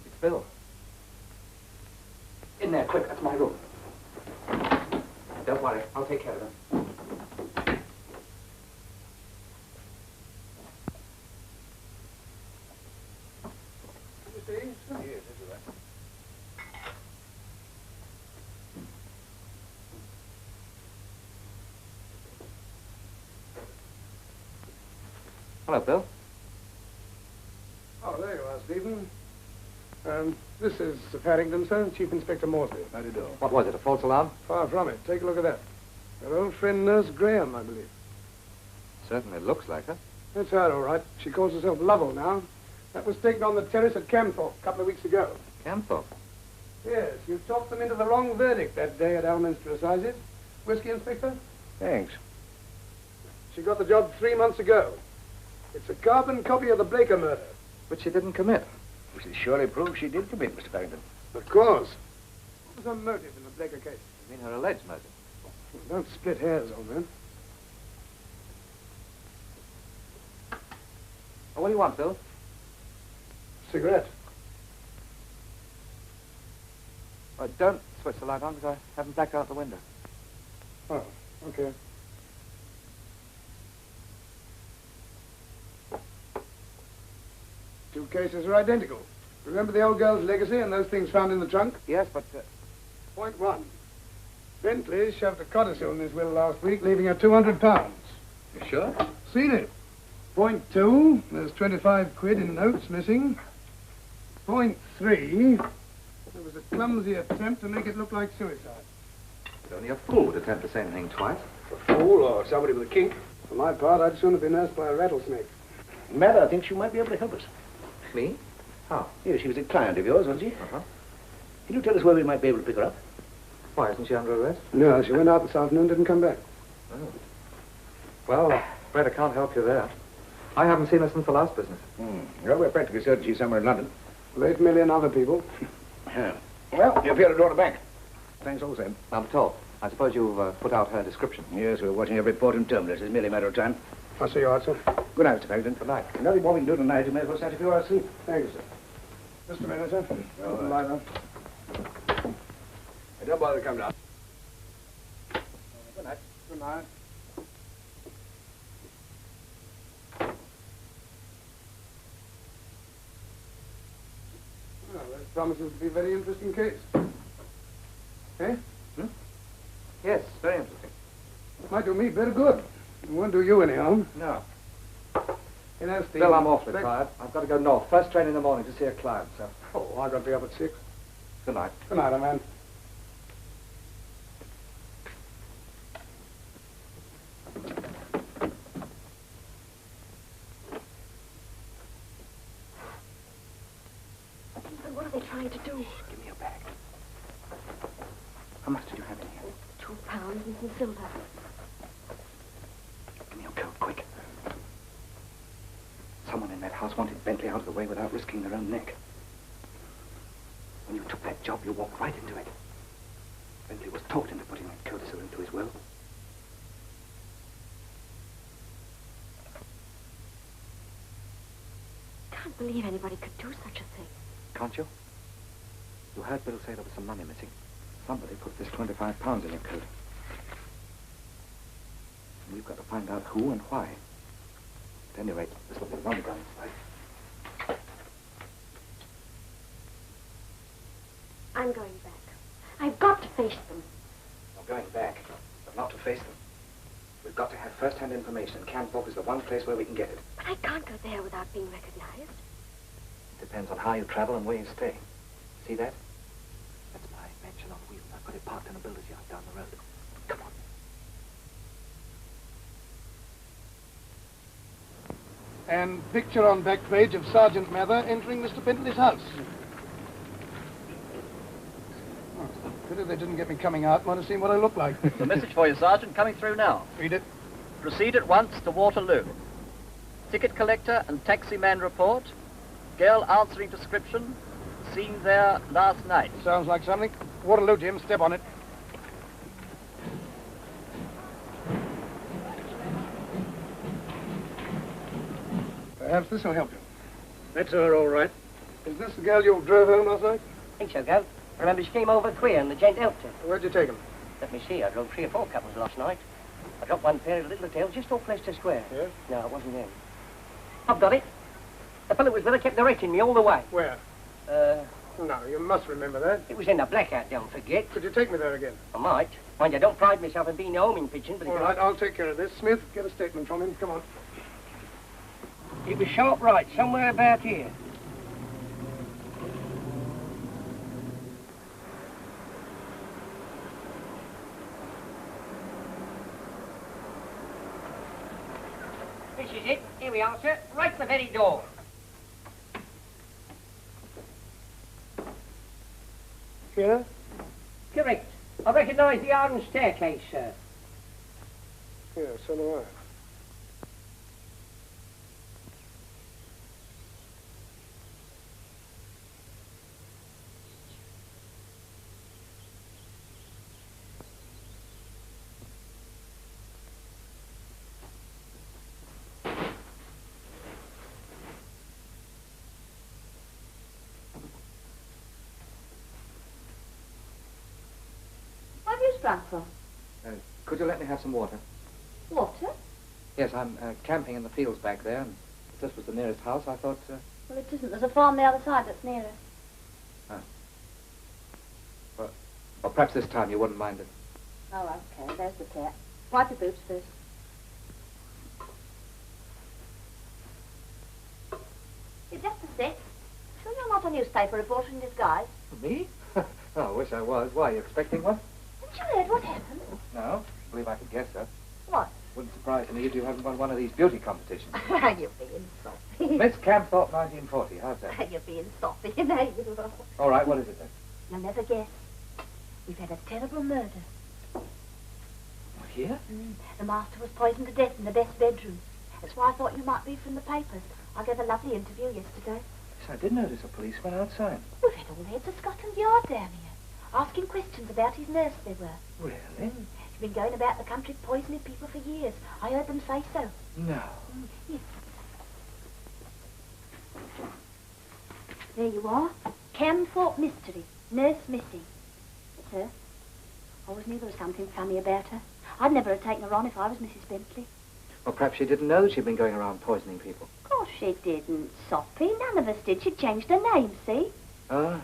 It's Bill. In there, quick, that's my room. Don't worry, I'll take care of him. Hello, Bill. Oh, there you are, Stephen. This is Farringdon, sir, Chief Inspector Morsley. How do you do? What was it, a false alarm? Far from it. Take a look at that. Your old friend, Nurse Graham, I believe. Certainly looks like her. That's her, all right. She calls herself Lovell now. That was taken on the terrace at Camthorpe a couple of weeks ago. Camthorpe? Yes, you talked them into the wrong verdict that day at Alminster Assizes. Whiskey, Inspector? Thanks. She got the job 3 months ago. It's a carbon copy of the Blaker murder. But she didn't commit. Which will surely prove she did commit, Mr. Farringdon. Of course. What was her motive in the Blaker case? You mean her alleged motive? Don't split hairs, old man. Oh, what do you want, Bill? Cigarette. Oh, don't switch the light on because I haven't blacked out the window. Oh, okay. Two cases are identical. Remember the old girl's legacy and those things found in the trunk? Yes, but... Point one. Bentley shoved a codicil in his will last week, leaving her £200. You sure? Seen it. Point two, there's 25 quid in notes missing. Point three, there was a clumsy attempt to make it look like suicide. But only a fool would attempt the same thing twice. A fool or somebody with a kink. For my part, I'd sooner be nursed by a rattlesnake. Mother thinks you might be able to help us. Me? How? Yes, she was a client of yours, wasn't she? Uh-huh. Can you tell us where we might be able to pick her up? Why, isn't she under arrest? No, she went out this afternoon, didn't come back. Oh. Well, I'm afraid I can't help you there. I haven't seen her since the last business. Well, we're practically certain she's somewhere in London. Well, 8 million other people. Yeah. Well, you appear to draw her back. Thanks all the same. Not at all. I suppose you've put out her description. Yes, we're watching every port and terminus. It's merely a matter of time. I'll see you out, sir. Good night, Mr. Farringdon. Good night. Nothing more we can do tonight. You may as well start if you are asleep. Thank you, sir. Just a minute, sir. Open the light up. Hey, don't bother to come down. Good night. Good night. promises to be a very interesting case. Eh? Yes, very interesting. It might do me very good. It won't do you any harm. No. You know, Steve... Bill, I'm awfully tired. I've got to go north. First train in the morning to see a client, so... Oh, I've got to be up at 6. Good night. Good night, old man. What are they trying to do? Give me your bag. How much did you have in here? £2 and some silver. Give me your coat, quick. Someone in that house wanted Bentley out of the way without risking their own neck. When you took that job, you walked right into it. Bentley was talked into putting that codicil into his will. I can't believe anybody could do such a thing. Can't you? You heard Bill say there was some money missing. Somebody put this £25 in your coat. And we've got to find out who and why. At any rate, this will be one gun fight. I'm going back. I've got to face them. I'm going back, but not to face them. We've got to have first-hand information. Camthorpe is the one place where we can get it. But I can't go there without being recognized. It depends on how you travel and where you stay. See that? That's my mansion on wheels. I put it parked in a builder's yard down the road. Come on. And picture on back page of Sergeant Mather entering Mr. Bentley's house. Oh, pity they didn't get me coming out. Might have seen what I look like. The message for you, Sergeant, coming through now. Read it. Proceed at once to Waterloo. Ticket collector and taxi man report. Girl answering description. Seen there last night. Sounds like something. Waterloo, Jim. Step on it. Perhaps this will help you. That's her, all right. Is this the girl you drove home last night? I think so, Gov. I remember she came over queer and the gent helped her. Where'd you take him? Let me see, I drove 3 or 4 couples last night. I dropped one pair at Little Hotel just off Leicester Square. Yeah? No, it wasn't him. I've got it. The fellow was with her kept narrating me all the way. Where? No, you must remember that. It was in the blackout, don't forget. Could you take me there again? I might. Mind you, I don't pride myself in being a homing pigeon, but... All right, I'll take care of this. Smith, get a statement from him. Come on. It was sharp right, somewhere about here. This is it. Here we are, sir. Right at the very door. Here? Correct. I recognise the iron staircase, sir. Yeah, so do I. What have you sprung for? Could you let me have some water? Water? Yes, I'm camping in the fields back there, and if this was the nearest house, I thought... Well, it isn't. There's a farm the other side that's nearer. Well, perhaps this time you wouldn't mind it. Oh, okay. There's the tap. Wipe your boots first. You're just a sec. Sure you're not a newspaper reporter in disguise? Me? Oh, I wish I was. Why, are you expecting one? Haven't you heard what happened? No. I believe I could guess so. What? Wouldn't surprise me if you haven't won one of these beauty competitions. You're being soppy. Miss Camthorpe, 1940. How's that? You're being soppy, you know you are. All right, what is it then? You'll never guess. We've had a terrible murder. Here? The master was poisoned to death in the best bedroom. That's why I thought you might read from the papers. I gave a lovely interview yesterday. Yes, I did notice a policeman outside. We've had all heads of Scotland Yard down here, asking questions about his nurse they were. Really? He's been going about the country poisoning people for years. I heard them say so. No. Yes. There you are. Camthorpe mystery. Nurse missing. It's her. I always knew there was something funny about her. I'd never have taken her on if I was Mrs. Bentley. Well, perhaps she didn't know she'd been going around poisoning people. Of course she didn't, Soppy. None of us did. She changed her name, see? Ah.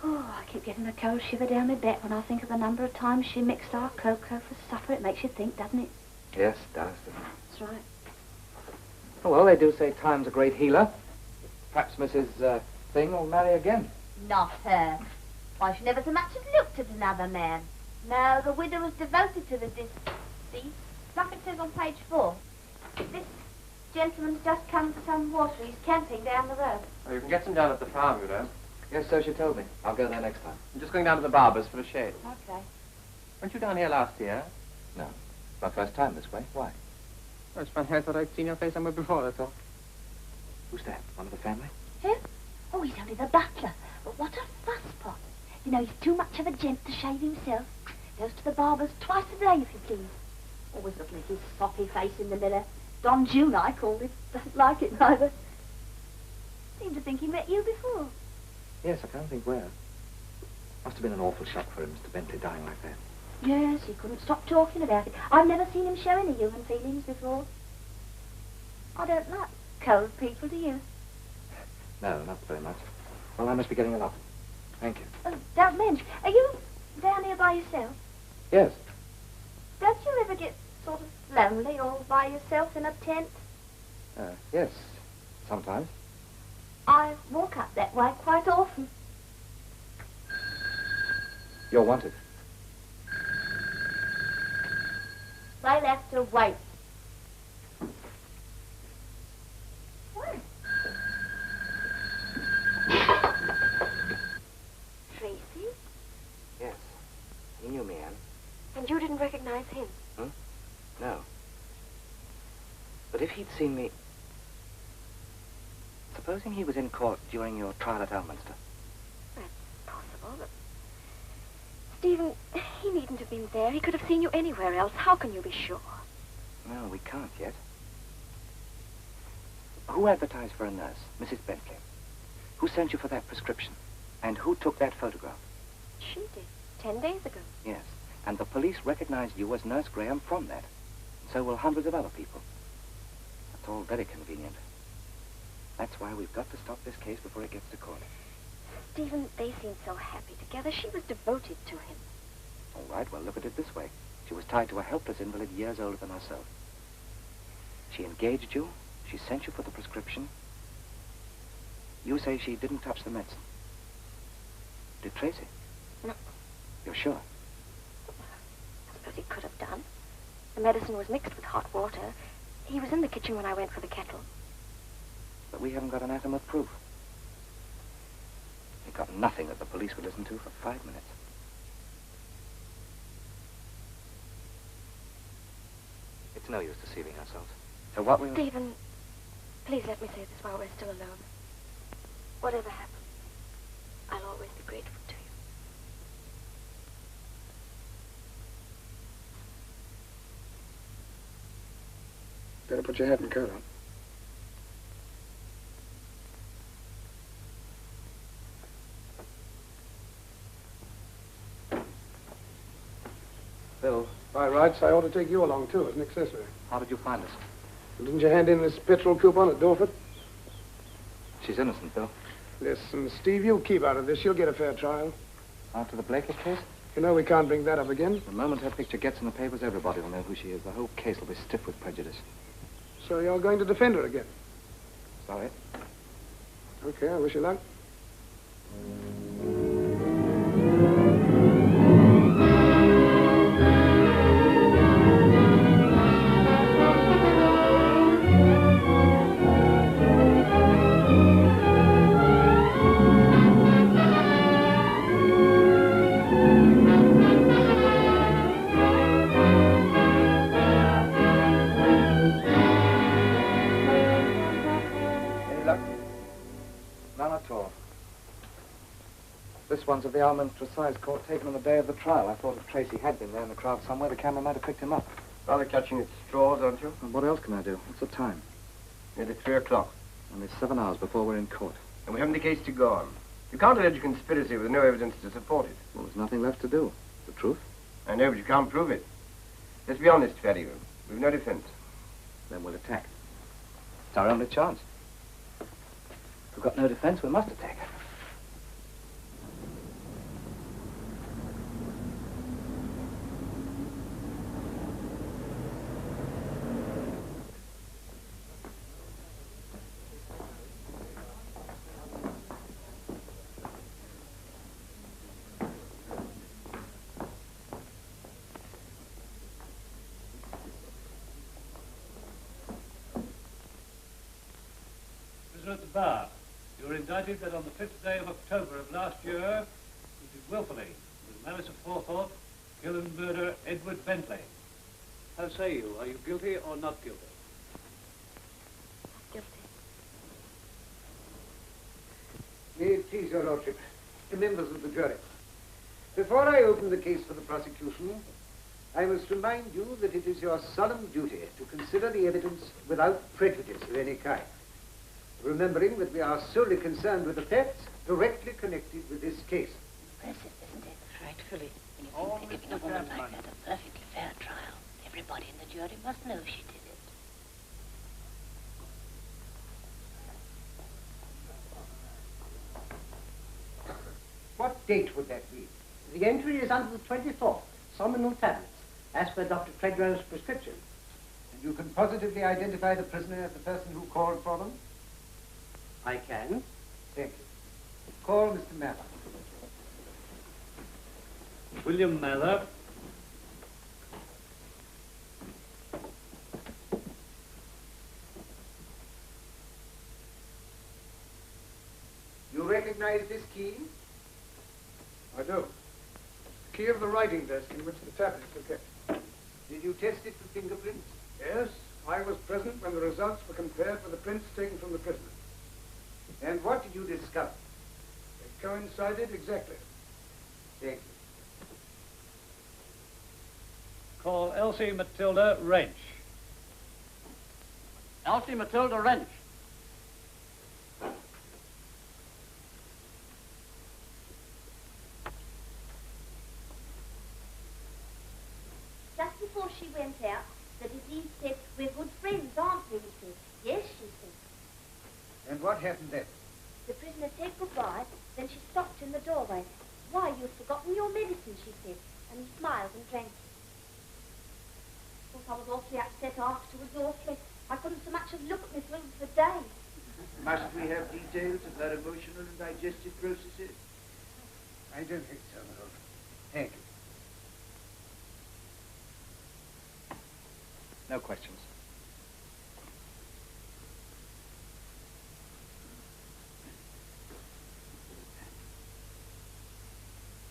Oh, I keep getting a cold shiver down my back when I think of the number of times she mixed our cocoa for supper. It makes you think, doesn't it? Yes, it does, doesn't it? That's right. Oh, well, they do say time's a great healer. Perhaps Mrs. Thing will marry again. Not her. Why, she never so much as looked at another man. No, the widow was devoted to the deceased. Like it says on page 4. This gentleman's just come for some water. He's camping down the road. Oh, you can get some down at the farm, you know. Yes, so she told me. I'll go there next time. I'm just going down to the barber's for a shave. Okay. Weren't you down here last year? No. My first time this way. Why? Oh, it's funny. I thought I'd seen your face somewhere before, that's all. Who's that? One of the family? Him? Oh, he's only the butler. But what a fusspot. You know, he's too much of a gent to shave himself. Goes to the barber's twice a day, if you please. Always looking at his soppy face in the mirror. Don June, I called him. Doesn't like it, neither. Seemed to think he met you before. Yes, I can't think where. Must have been an awful shock for him, Mr. Bentley dying like that. Yes, he couldn't stop talking about it. I've never seen him show any human feelings before. I don't like cold people, do you? No, not very much. Well, I must be getting along. Thank you. Don't mention. Are you down here by yourself? Yes. Don't you ever get sort of lonely all by yourself in a tent? Yes. Sometimes. I walk up that way quite often. You're wanted. They'll have to wait. Tracy? Yes. He knew me, Anne. And you didn't recognize him? No. But if he'd seen me... Supposing he was in court during your trial at Elminster. That's possible, but... Stephen, he needn't have been there. He could have seen you anywhere else. How can you be sure? No, we can't yet. Who advertised for a nurse? Mrs. Bentley. Who sent you for that prescription? And who took that photograph? She did. 10 days ago. Yes. And the police recognized you as Nurse Graham from that. So will hundreds of other people. That's all very convenient. That's why we've got to stop this case before it gets to court. Stephen, they seemed so happy together. She was devoted to him. All right, well, look at it this way. She was tied to a helpless invalid years older than herself. She engaged you. She sent you for the prescription. You say she didn't touch the medicine. Did Tracy? No. You're sure? I suppose he could have done. The medicine was mixed with hot water. He was in the kitchen when I went for the kettle. But we haven't got an atom of proof. We've got nothing that the police would listen to for 5 minutes. It's no use deceiving ourselves. So what we... Stephen, please let me say this while we're still alone. Whatever happens, I'll always be grateful to you. Better put your hat and coat on. Bill, By rights, I ought to take you along, too, as an accessory. how did you find us? Didn't you hand in this petrol coupon at Dorford? She's innocent, Bill. Listen, Steve, you keep out of this. You'll get a fair trial. After the Blakey case? You know we can't bring that up again. The moment her picture gets in the papers, everybody will know who she is. The whole case will be stiff with prejudice. So you're going to defend her again? Sorry. Okay, I wish you luck. None at all. This one's of the Alminster Assize Court taken on the day of the trial. I thought if Tracy had been there in the crowd somewhere, the camera might have picked him up. Rather catching at straws, aren't you? And what else can I do? What's the time? Nearly 3 o'clock. Only 7 hours before we're in court. And we haven't the case to go on. You can't allege a conspiracy with no evidence to support it. Well, there's nothing left to do. The truth? I know, but you can't prove it. Let's be honest, Farringdon. We've no defense. Then we'll attack. It's our only chance. If we've got no defense, we must attack. solicitor at the bar. You are indicted that on the 5th day of October of last year, you did willfully, with malice of forethought, kill and murder Edward Bentley. How say you? Are you guilty or not guilty? Guilty. May it please your lordship, the members of the jury. Before I open the case for the prosecution, I must remind you that it is your solemn duty to consider the evidence without prejudice of any kind, remembering that we are solely concerned with the facts directly connected with this case. Impressive, isn't it? Frightfully. When you think they're giving a woman like that a perfectly fair trial, everybody in the jury must know she did it. What date would that be? The entry is under the 24th, Somnol tablets, as per Dr. Tregrove's prescription. And you can positively identify the prisoner as the person who called for them? I can. Thank you. Call Mr. Mather. William Mather. You recognize this key? I do. The key of the writing desk in which the tablets are kept. Did you test it for fingerprints? Yes, I was present when the results were compared with the prints taken from the prisoner. And what did you discover? They coincided exactly. Thank you. Call Elsie Matilda Wrench. Elsie Matilda Wrench. Just before she went out, the disease said, "We're good friends, aren't we?" He said. "Yes," she said. And what happened then? The prisoner said goodbye, then she stopped in the doorway. "Why, you've forgotten your medicine," she said, and he smiled and drank it. Of course, I was awfully upset afterwards, awfully. I couldn't so much as look at Miss Williams for days. Must we have details of her emotional and digestive processes? I don't think so, my lord. Thank you. No questions.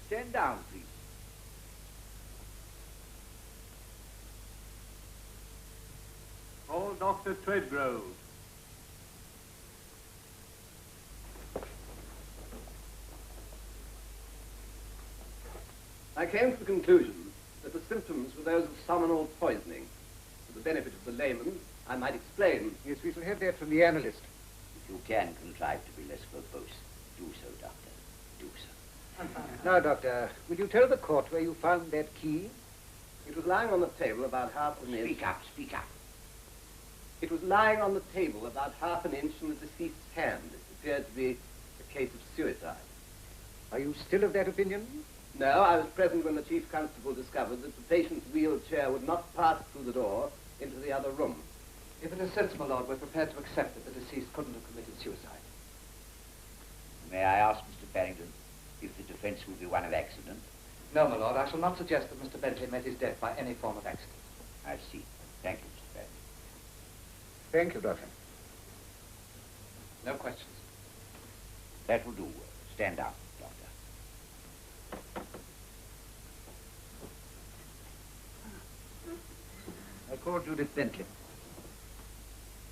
Stand down, please. Call Dr. Treadgrove. I came to the conclusion that the symptoms were those of salmonal poisoning. For the benefit of the layman, I might explain. Yes, we shall have that from the analyst. If you can contrive to be less verbose, do so, Doctor. Do so. Now, Doctor, will you tell the court where you found that key? It was lying on the table about half an inch. Speak up, speak up. It was lying on the table about half an inch from the deceased's hand. It appeared to be a case of suicide. Are you still of that opinion? No, I was present when the chief constable discovered that the patient's wheelchair would not pass through the door into the other room. If it is sensible, Lord, we're prepared to accept that the deceased couldn't have committed suicide. May I ask, Mr. Farringdon, if the defense will be one of accident? No, my Lord, I shall not suggest that Mr. Bentley met his death by any form of accident. I see. Thank you, Mr. Farringdon. Thank you, Doctor. No questions. That will do. Stand down, Doctor. I call Judith Bentley.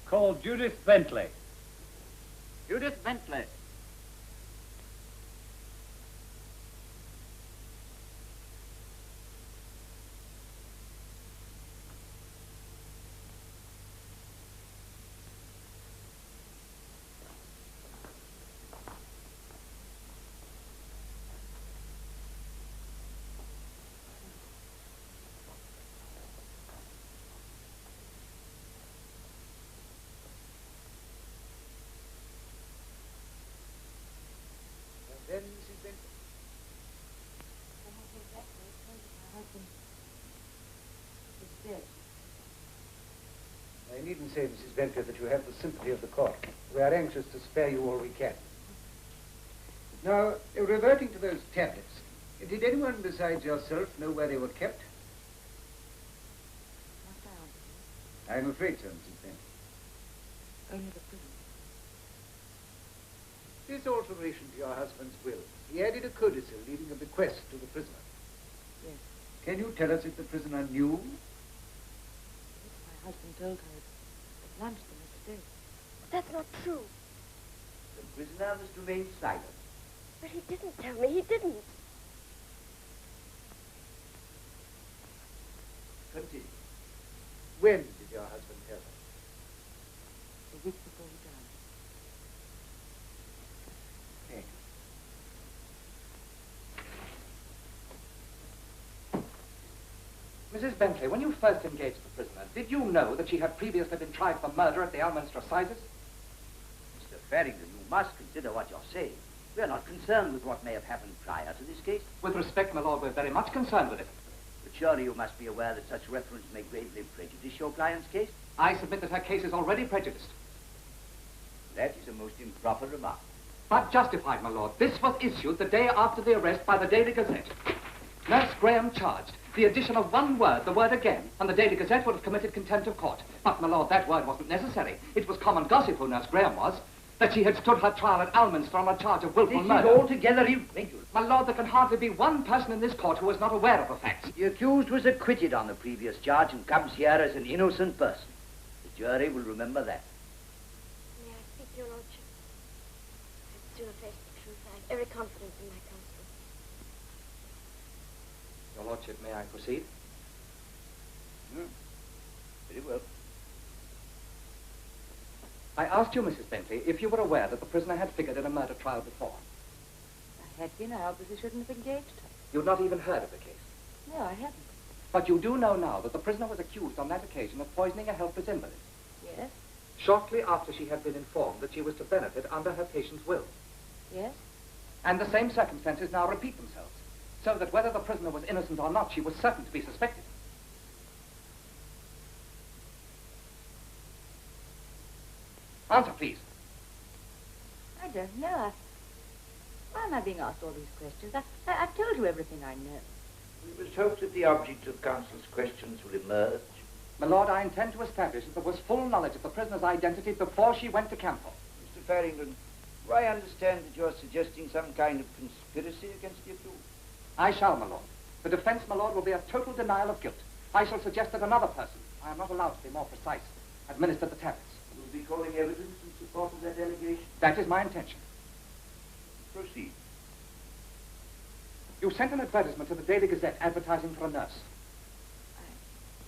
Call Judith Bentley. Judith Bentley. Then, Mrs. Bentley. I needn't say, Mrs. Bentley, that you have the sympathy of the court. We are anxious to spare you all we can. Now, reverting to those tablets, did anyone besides yourself know where they were kept? I'm afraid so, Mrs. Bentley. Only the prisoner. This alteration to your husband's will, he added a codicil leaving a bequest to the prisoner. Yes. Can you tell us if the prisoner knew? My husband told her at lunch the next day. That's not true. The prisoner must remain silent. But he didn't tell me. He didn't. Continue. When did your husband tell her? A week before he died. Mrs. Bentley, when you first engaged the prisoner, did you know that she had previously been tried for murder at the Elminster Assizes? Mr. Farringdon, you must consider what you're saying. We are not concerned with what may have happened prior to this case. With respect, my lord, we're very much concerned with it. But surely you must be aware that such reference may gravely prejudice your client's case? I submit that her case is already prejudiced. That is a most improper remark. But justified, my lord. This was issued the day after the arrest by the Daily Gazette. Nurse Graham charged. The addition of one word, the word again, and the Daily Gazette would have committed contempt of court. But, my lord, that word wasn't necessary. It was common gossip who Nurse Graham was, that she had stood her trial at Alminster on a charge of willful murder. This is altogether irregular. My lord, there can hardly be one person in this court who is not aware of the facts. The accused was acquitted on the previous charge and comes here as an innocent person. The jury will remember that. May I speak, Your Lordship? I'd sooner face the truth. I have every confidence in my counsel. Your lordship, may I proceed? Very well. I asked you, Mrs. Bentley, if you were aware that the prisoner had figured in a murder trial before. I had been. I obviously shouldn't have engaged her. You'd not even heard of the case. No, I hadn't. But you do know now that the prisoner was accused on that occasion of poisoning a helpless invalid. Yes? Shortly after she had been informed that she was to benefit under her patient's will. Yes? And the same circumstances now repeat themselves, so that whether the prisoner was innocent or not, she was certain to be suspected. Answer, please. I don't know. Why am I being asked all these questions? I've told you everything I know. We must hope that the object of counsel's questions will emerge. My lord, I intend to establish that there was full knowledge of the prisoner's identity before she went to Campo. Mr. Farringdon, do I understand that you're suggesting some kind of conspiracy against the accused? I shall, my lord. The defense, my lord, will be a total denial of guilt. I shall suggest that another person, I am not allowed to be more precise, administered the tablets. You'll be calling evidence in support of that allegation? That is my intention. Proceed. You sent an advertisement to the Daily Gazette advertising for a nurse.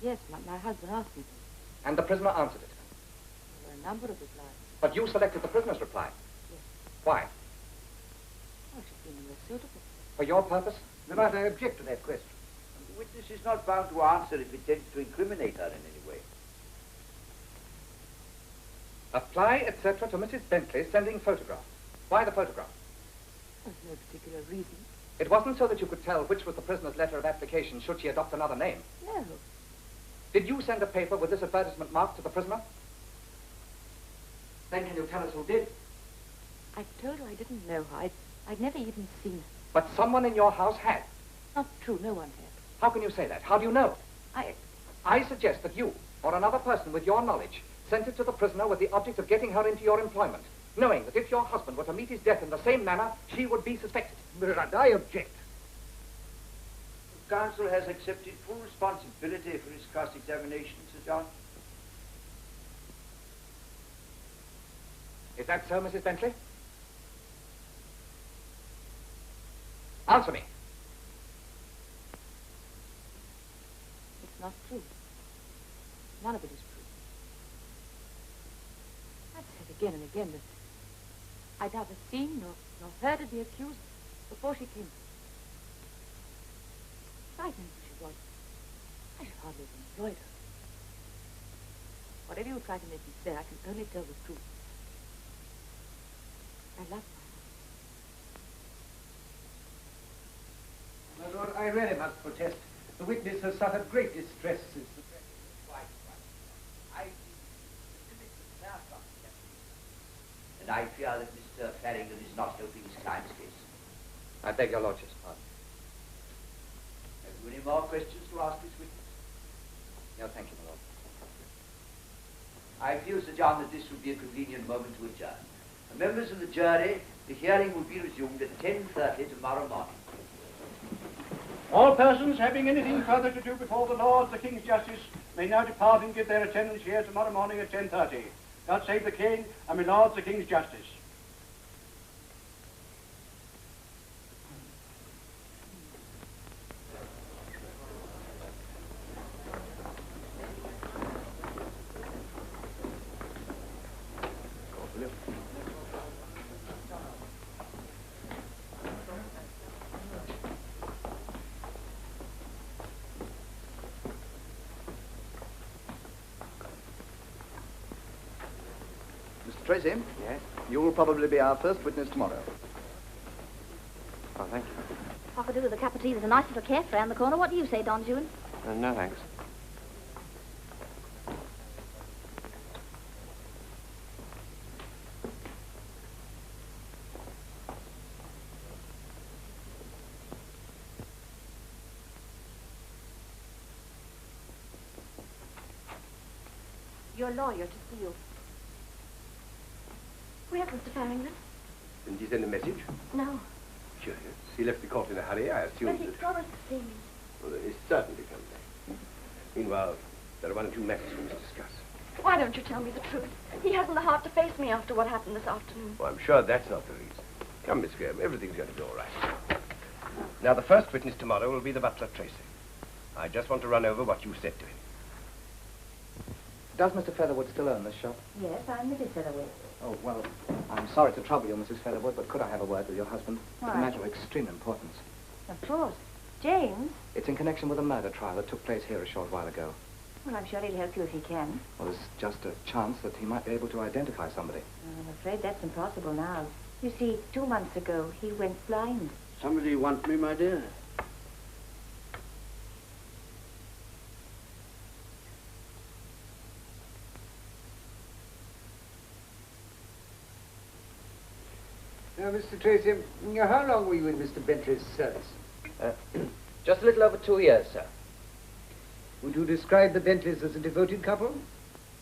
Yes, my husband asked me to. And the prisoner answered it. There were a number of replies. But you selected the prisoner's reply. Yes. Why? Oh, she's been more suitable. For your purpose? But I object to that question. And the witness is not bound to answer if it tends to incriminate her in any way. Apply, etc. to Mrs. Bentley, sending photograph. Why the photograph? There's no particular reason. It wasn't so that you could tell which was the prisoner's letter of application should she adopt another name. No. Did you send a paper with this advertisement marked to the prisoner? Then can you tell us who did? I told her I didn't know her. I'd never even seen her. But someone in your house had. Not true. No one had. How can you say that? How do you know? I suggest that you, or another person with your knowledge, sent it to the prisoner with the object of getting her into your employment, knowing that if your husband were to meet his death in the same manner, she would be suspected. But I object. The counsel has accepted full responsibility for his cross-examination, Sir John. Is that so, Mrs. Bentley? Answer me. It's not true. None of it is true. I've said again and again that I'd neither seen nor heard of the accused before she came. If I'd known who she was, I should hardly have employed her. Whatever you try to make me say, I can only tell the truth. I love my husband. My lord, I really must protest. The witness has suffered great distress since the... And I fear that Mr. Farringdon is not helping his client's case. I beg your lordship's pardon. Have you any more questions to ask this witness? No, thank you, my lord. I feel, Sir John, that this would be a convenient moment to adjourn. The members of the jury The hearing will be resumed at 10:30 tomorrow morning. All persons having anything further to do before the Lord, the King's Justice, may now depart and give their attendance here tomorrow morning at 10:30. God save the King, and my Lord, the King's Justice. Tracy? Yes? You will probably be our first witness tomorrow. Oh, thank you. I could do with a cup of tea. There's a nice little cafe around the corner. What do you say, Don Juan? No, thanks. Your lawyer to see you. Where's Mr. Farringdon? Didn't he send a message? No. Curious. He left the court in a hurry, I Well, assumed he that... promised to see me. Well, then he's certainly come back. Meanwhile, there are one or two matters we must discuss. Why don't you tell me the truth? He hasn't the heart to face me after what happened this afternoon. Well, I'm sure that's not the reason. Come, Miss Graham, everything's going to be all right. Now, the first witness tomorrow will be the butler, Tracy. I just want to run over what you said to him. Does Mr. Featherwood still own this shop? Yes, I'm Mrs. Featherwood. Oh, well, I'm sorry to trouble you, Mrs. Featherwood, but could I have a word with your husband? Why? It's a matter of extreme importance. Of course. James? It's in connection with a murder trial that took place here a short while ago. Well, I'm sure he'll help you if he can. Well, there's just a chance that he might be able to identify somebody. I'm afraid that's impossible now. You see, 2 months ago, he went blind. Somebody want me, my dear? Now, Mr. Tracy, how long were you in Mr. Bentley's service? Just a little over 2 years, sir. Would you describe the Bentleys as a devoted couple?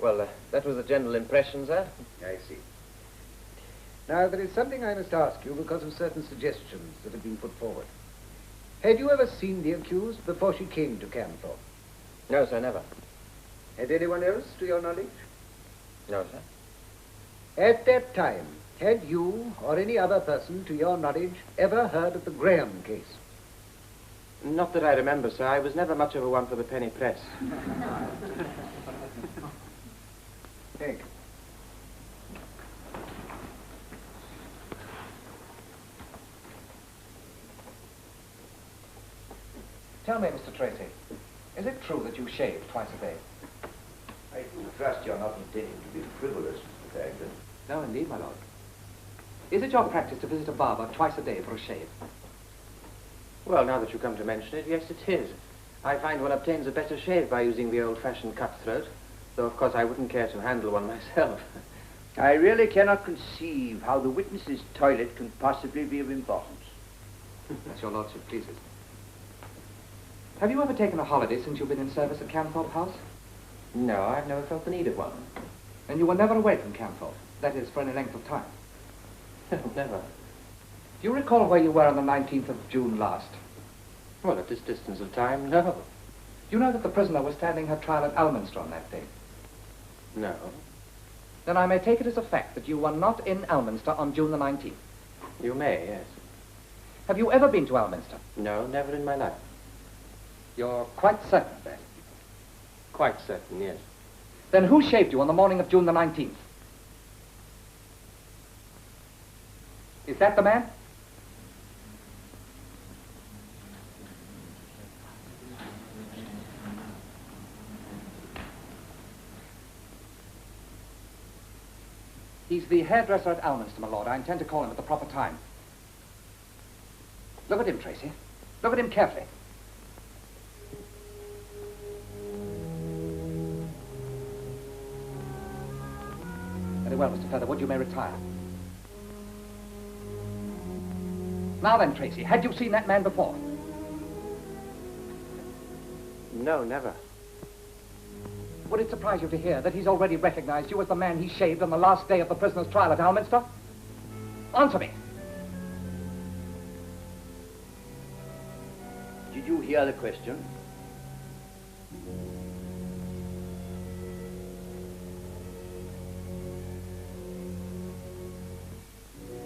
Well, that was the general impression, sir. I see. Now, there is something I must ask you because of certain suggestions that have been put forward. Had you ever seen the accused before she came to Camthorpe? No, sir, never. Had anyone else, to your knowledge? No, sir. At that time, had you or any other person, to your knowledge, ever heard of the Graham case? Not that I remember, sir. I was never much of a one for the penny press. Egg. Tell me, Mr. Tracy, is it true that you shave twice a day? I do trust you're not intending to be frivolous, Mr. Farringdon. No, indeed, my lord. Is it your practice to visit a barber twice a day for a shave? Well, now that you come to mention it, yes, it is. I find one obtains a better shave by using the old-fashioned cutthroat, though, of course, I wouldn't care to handle one myself. I really cannot conceive how the witness's toilet can possibly be of importance. As your lordship pleases. Have you ever taken a holiday since you've been in service at Camthorpe House? No, I've never felt the need of one. And you were never away from Camthorpe? That is, for any length of time? Never. Do you recall where you were on the 19th of June last? Well, at this distance of time, no. Do you know that the prisoner was standing her trial at Alminster on that day? No. Then I may take it as a fact that you were not in Alminster on June the 19th. You may, yes. Have you ever been to Alminster? No, never in my life. You're quite certain of that? Quite certain, yes. Then who shaved you on the morning of June the 19th? Is that the man? He's the hairdresser at Alminster, my lord. I intend to call him at the proper time. Look at him, Tracy. Look at him carefully. Very well, Mr. Featherwood, you may retire. Now then, Tracy, had you seen that man before? No, never. Would it surprise you to hear that he's already recognized you as the man he shaved on the last day of the prisoner's trial at Alminster? Answer me. hear the question?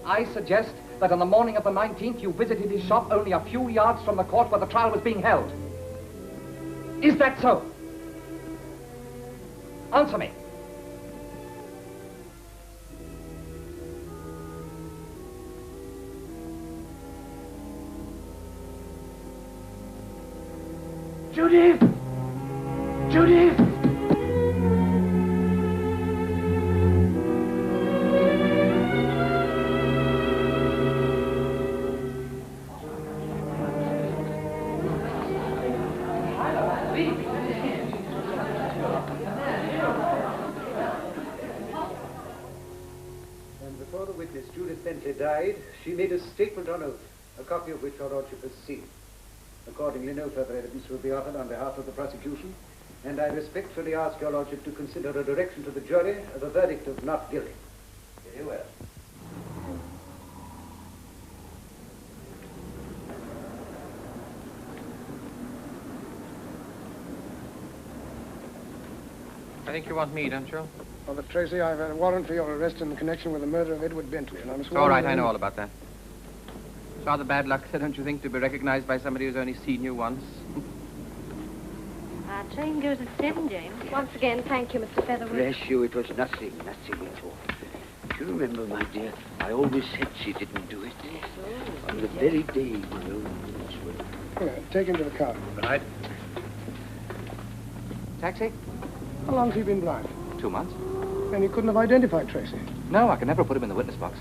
I suggest that on the morning of the 19th you visited his shop only a few yards from the court where the trial was being held. Is that so? Answer me. Judith! Judith! And before the witness, Judith Bentley, died, she made a statement on oath, a copy of which your lordship has seen. Accordingly, no further evidence will be offered on behalf of the prosecution, and I respectfully ask your lordship to consider a direction to the jury of a verdict of not guilty. Very well. I think you want me, don't you? Oh, but Tracy, I've had a warrant for your arrest in connection with the murder of Edward Bentley, and I'm It's all right, I know all about that. It's rather bad luck, don't you think, to be recognized by somebody who's only seen you once? Our train goes at 7, James. Once again, thank you, Mr. Featherwood. Bless you, it was nothing at all. Do you remember, my dear, I always said she didn't do it. On the very day my own words were. Yeah, take him to the car. Good night. Taxi? How long's he been blind? 2 months. And you couldn't have identified Tracy? No, I could never put him in the witness box.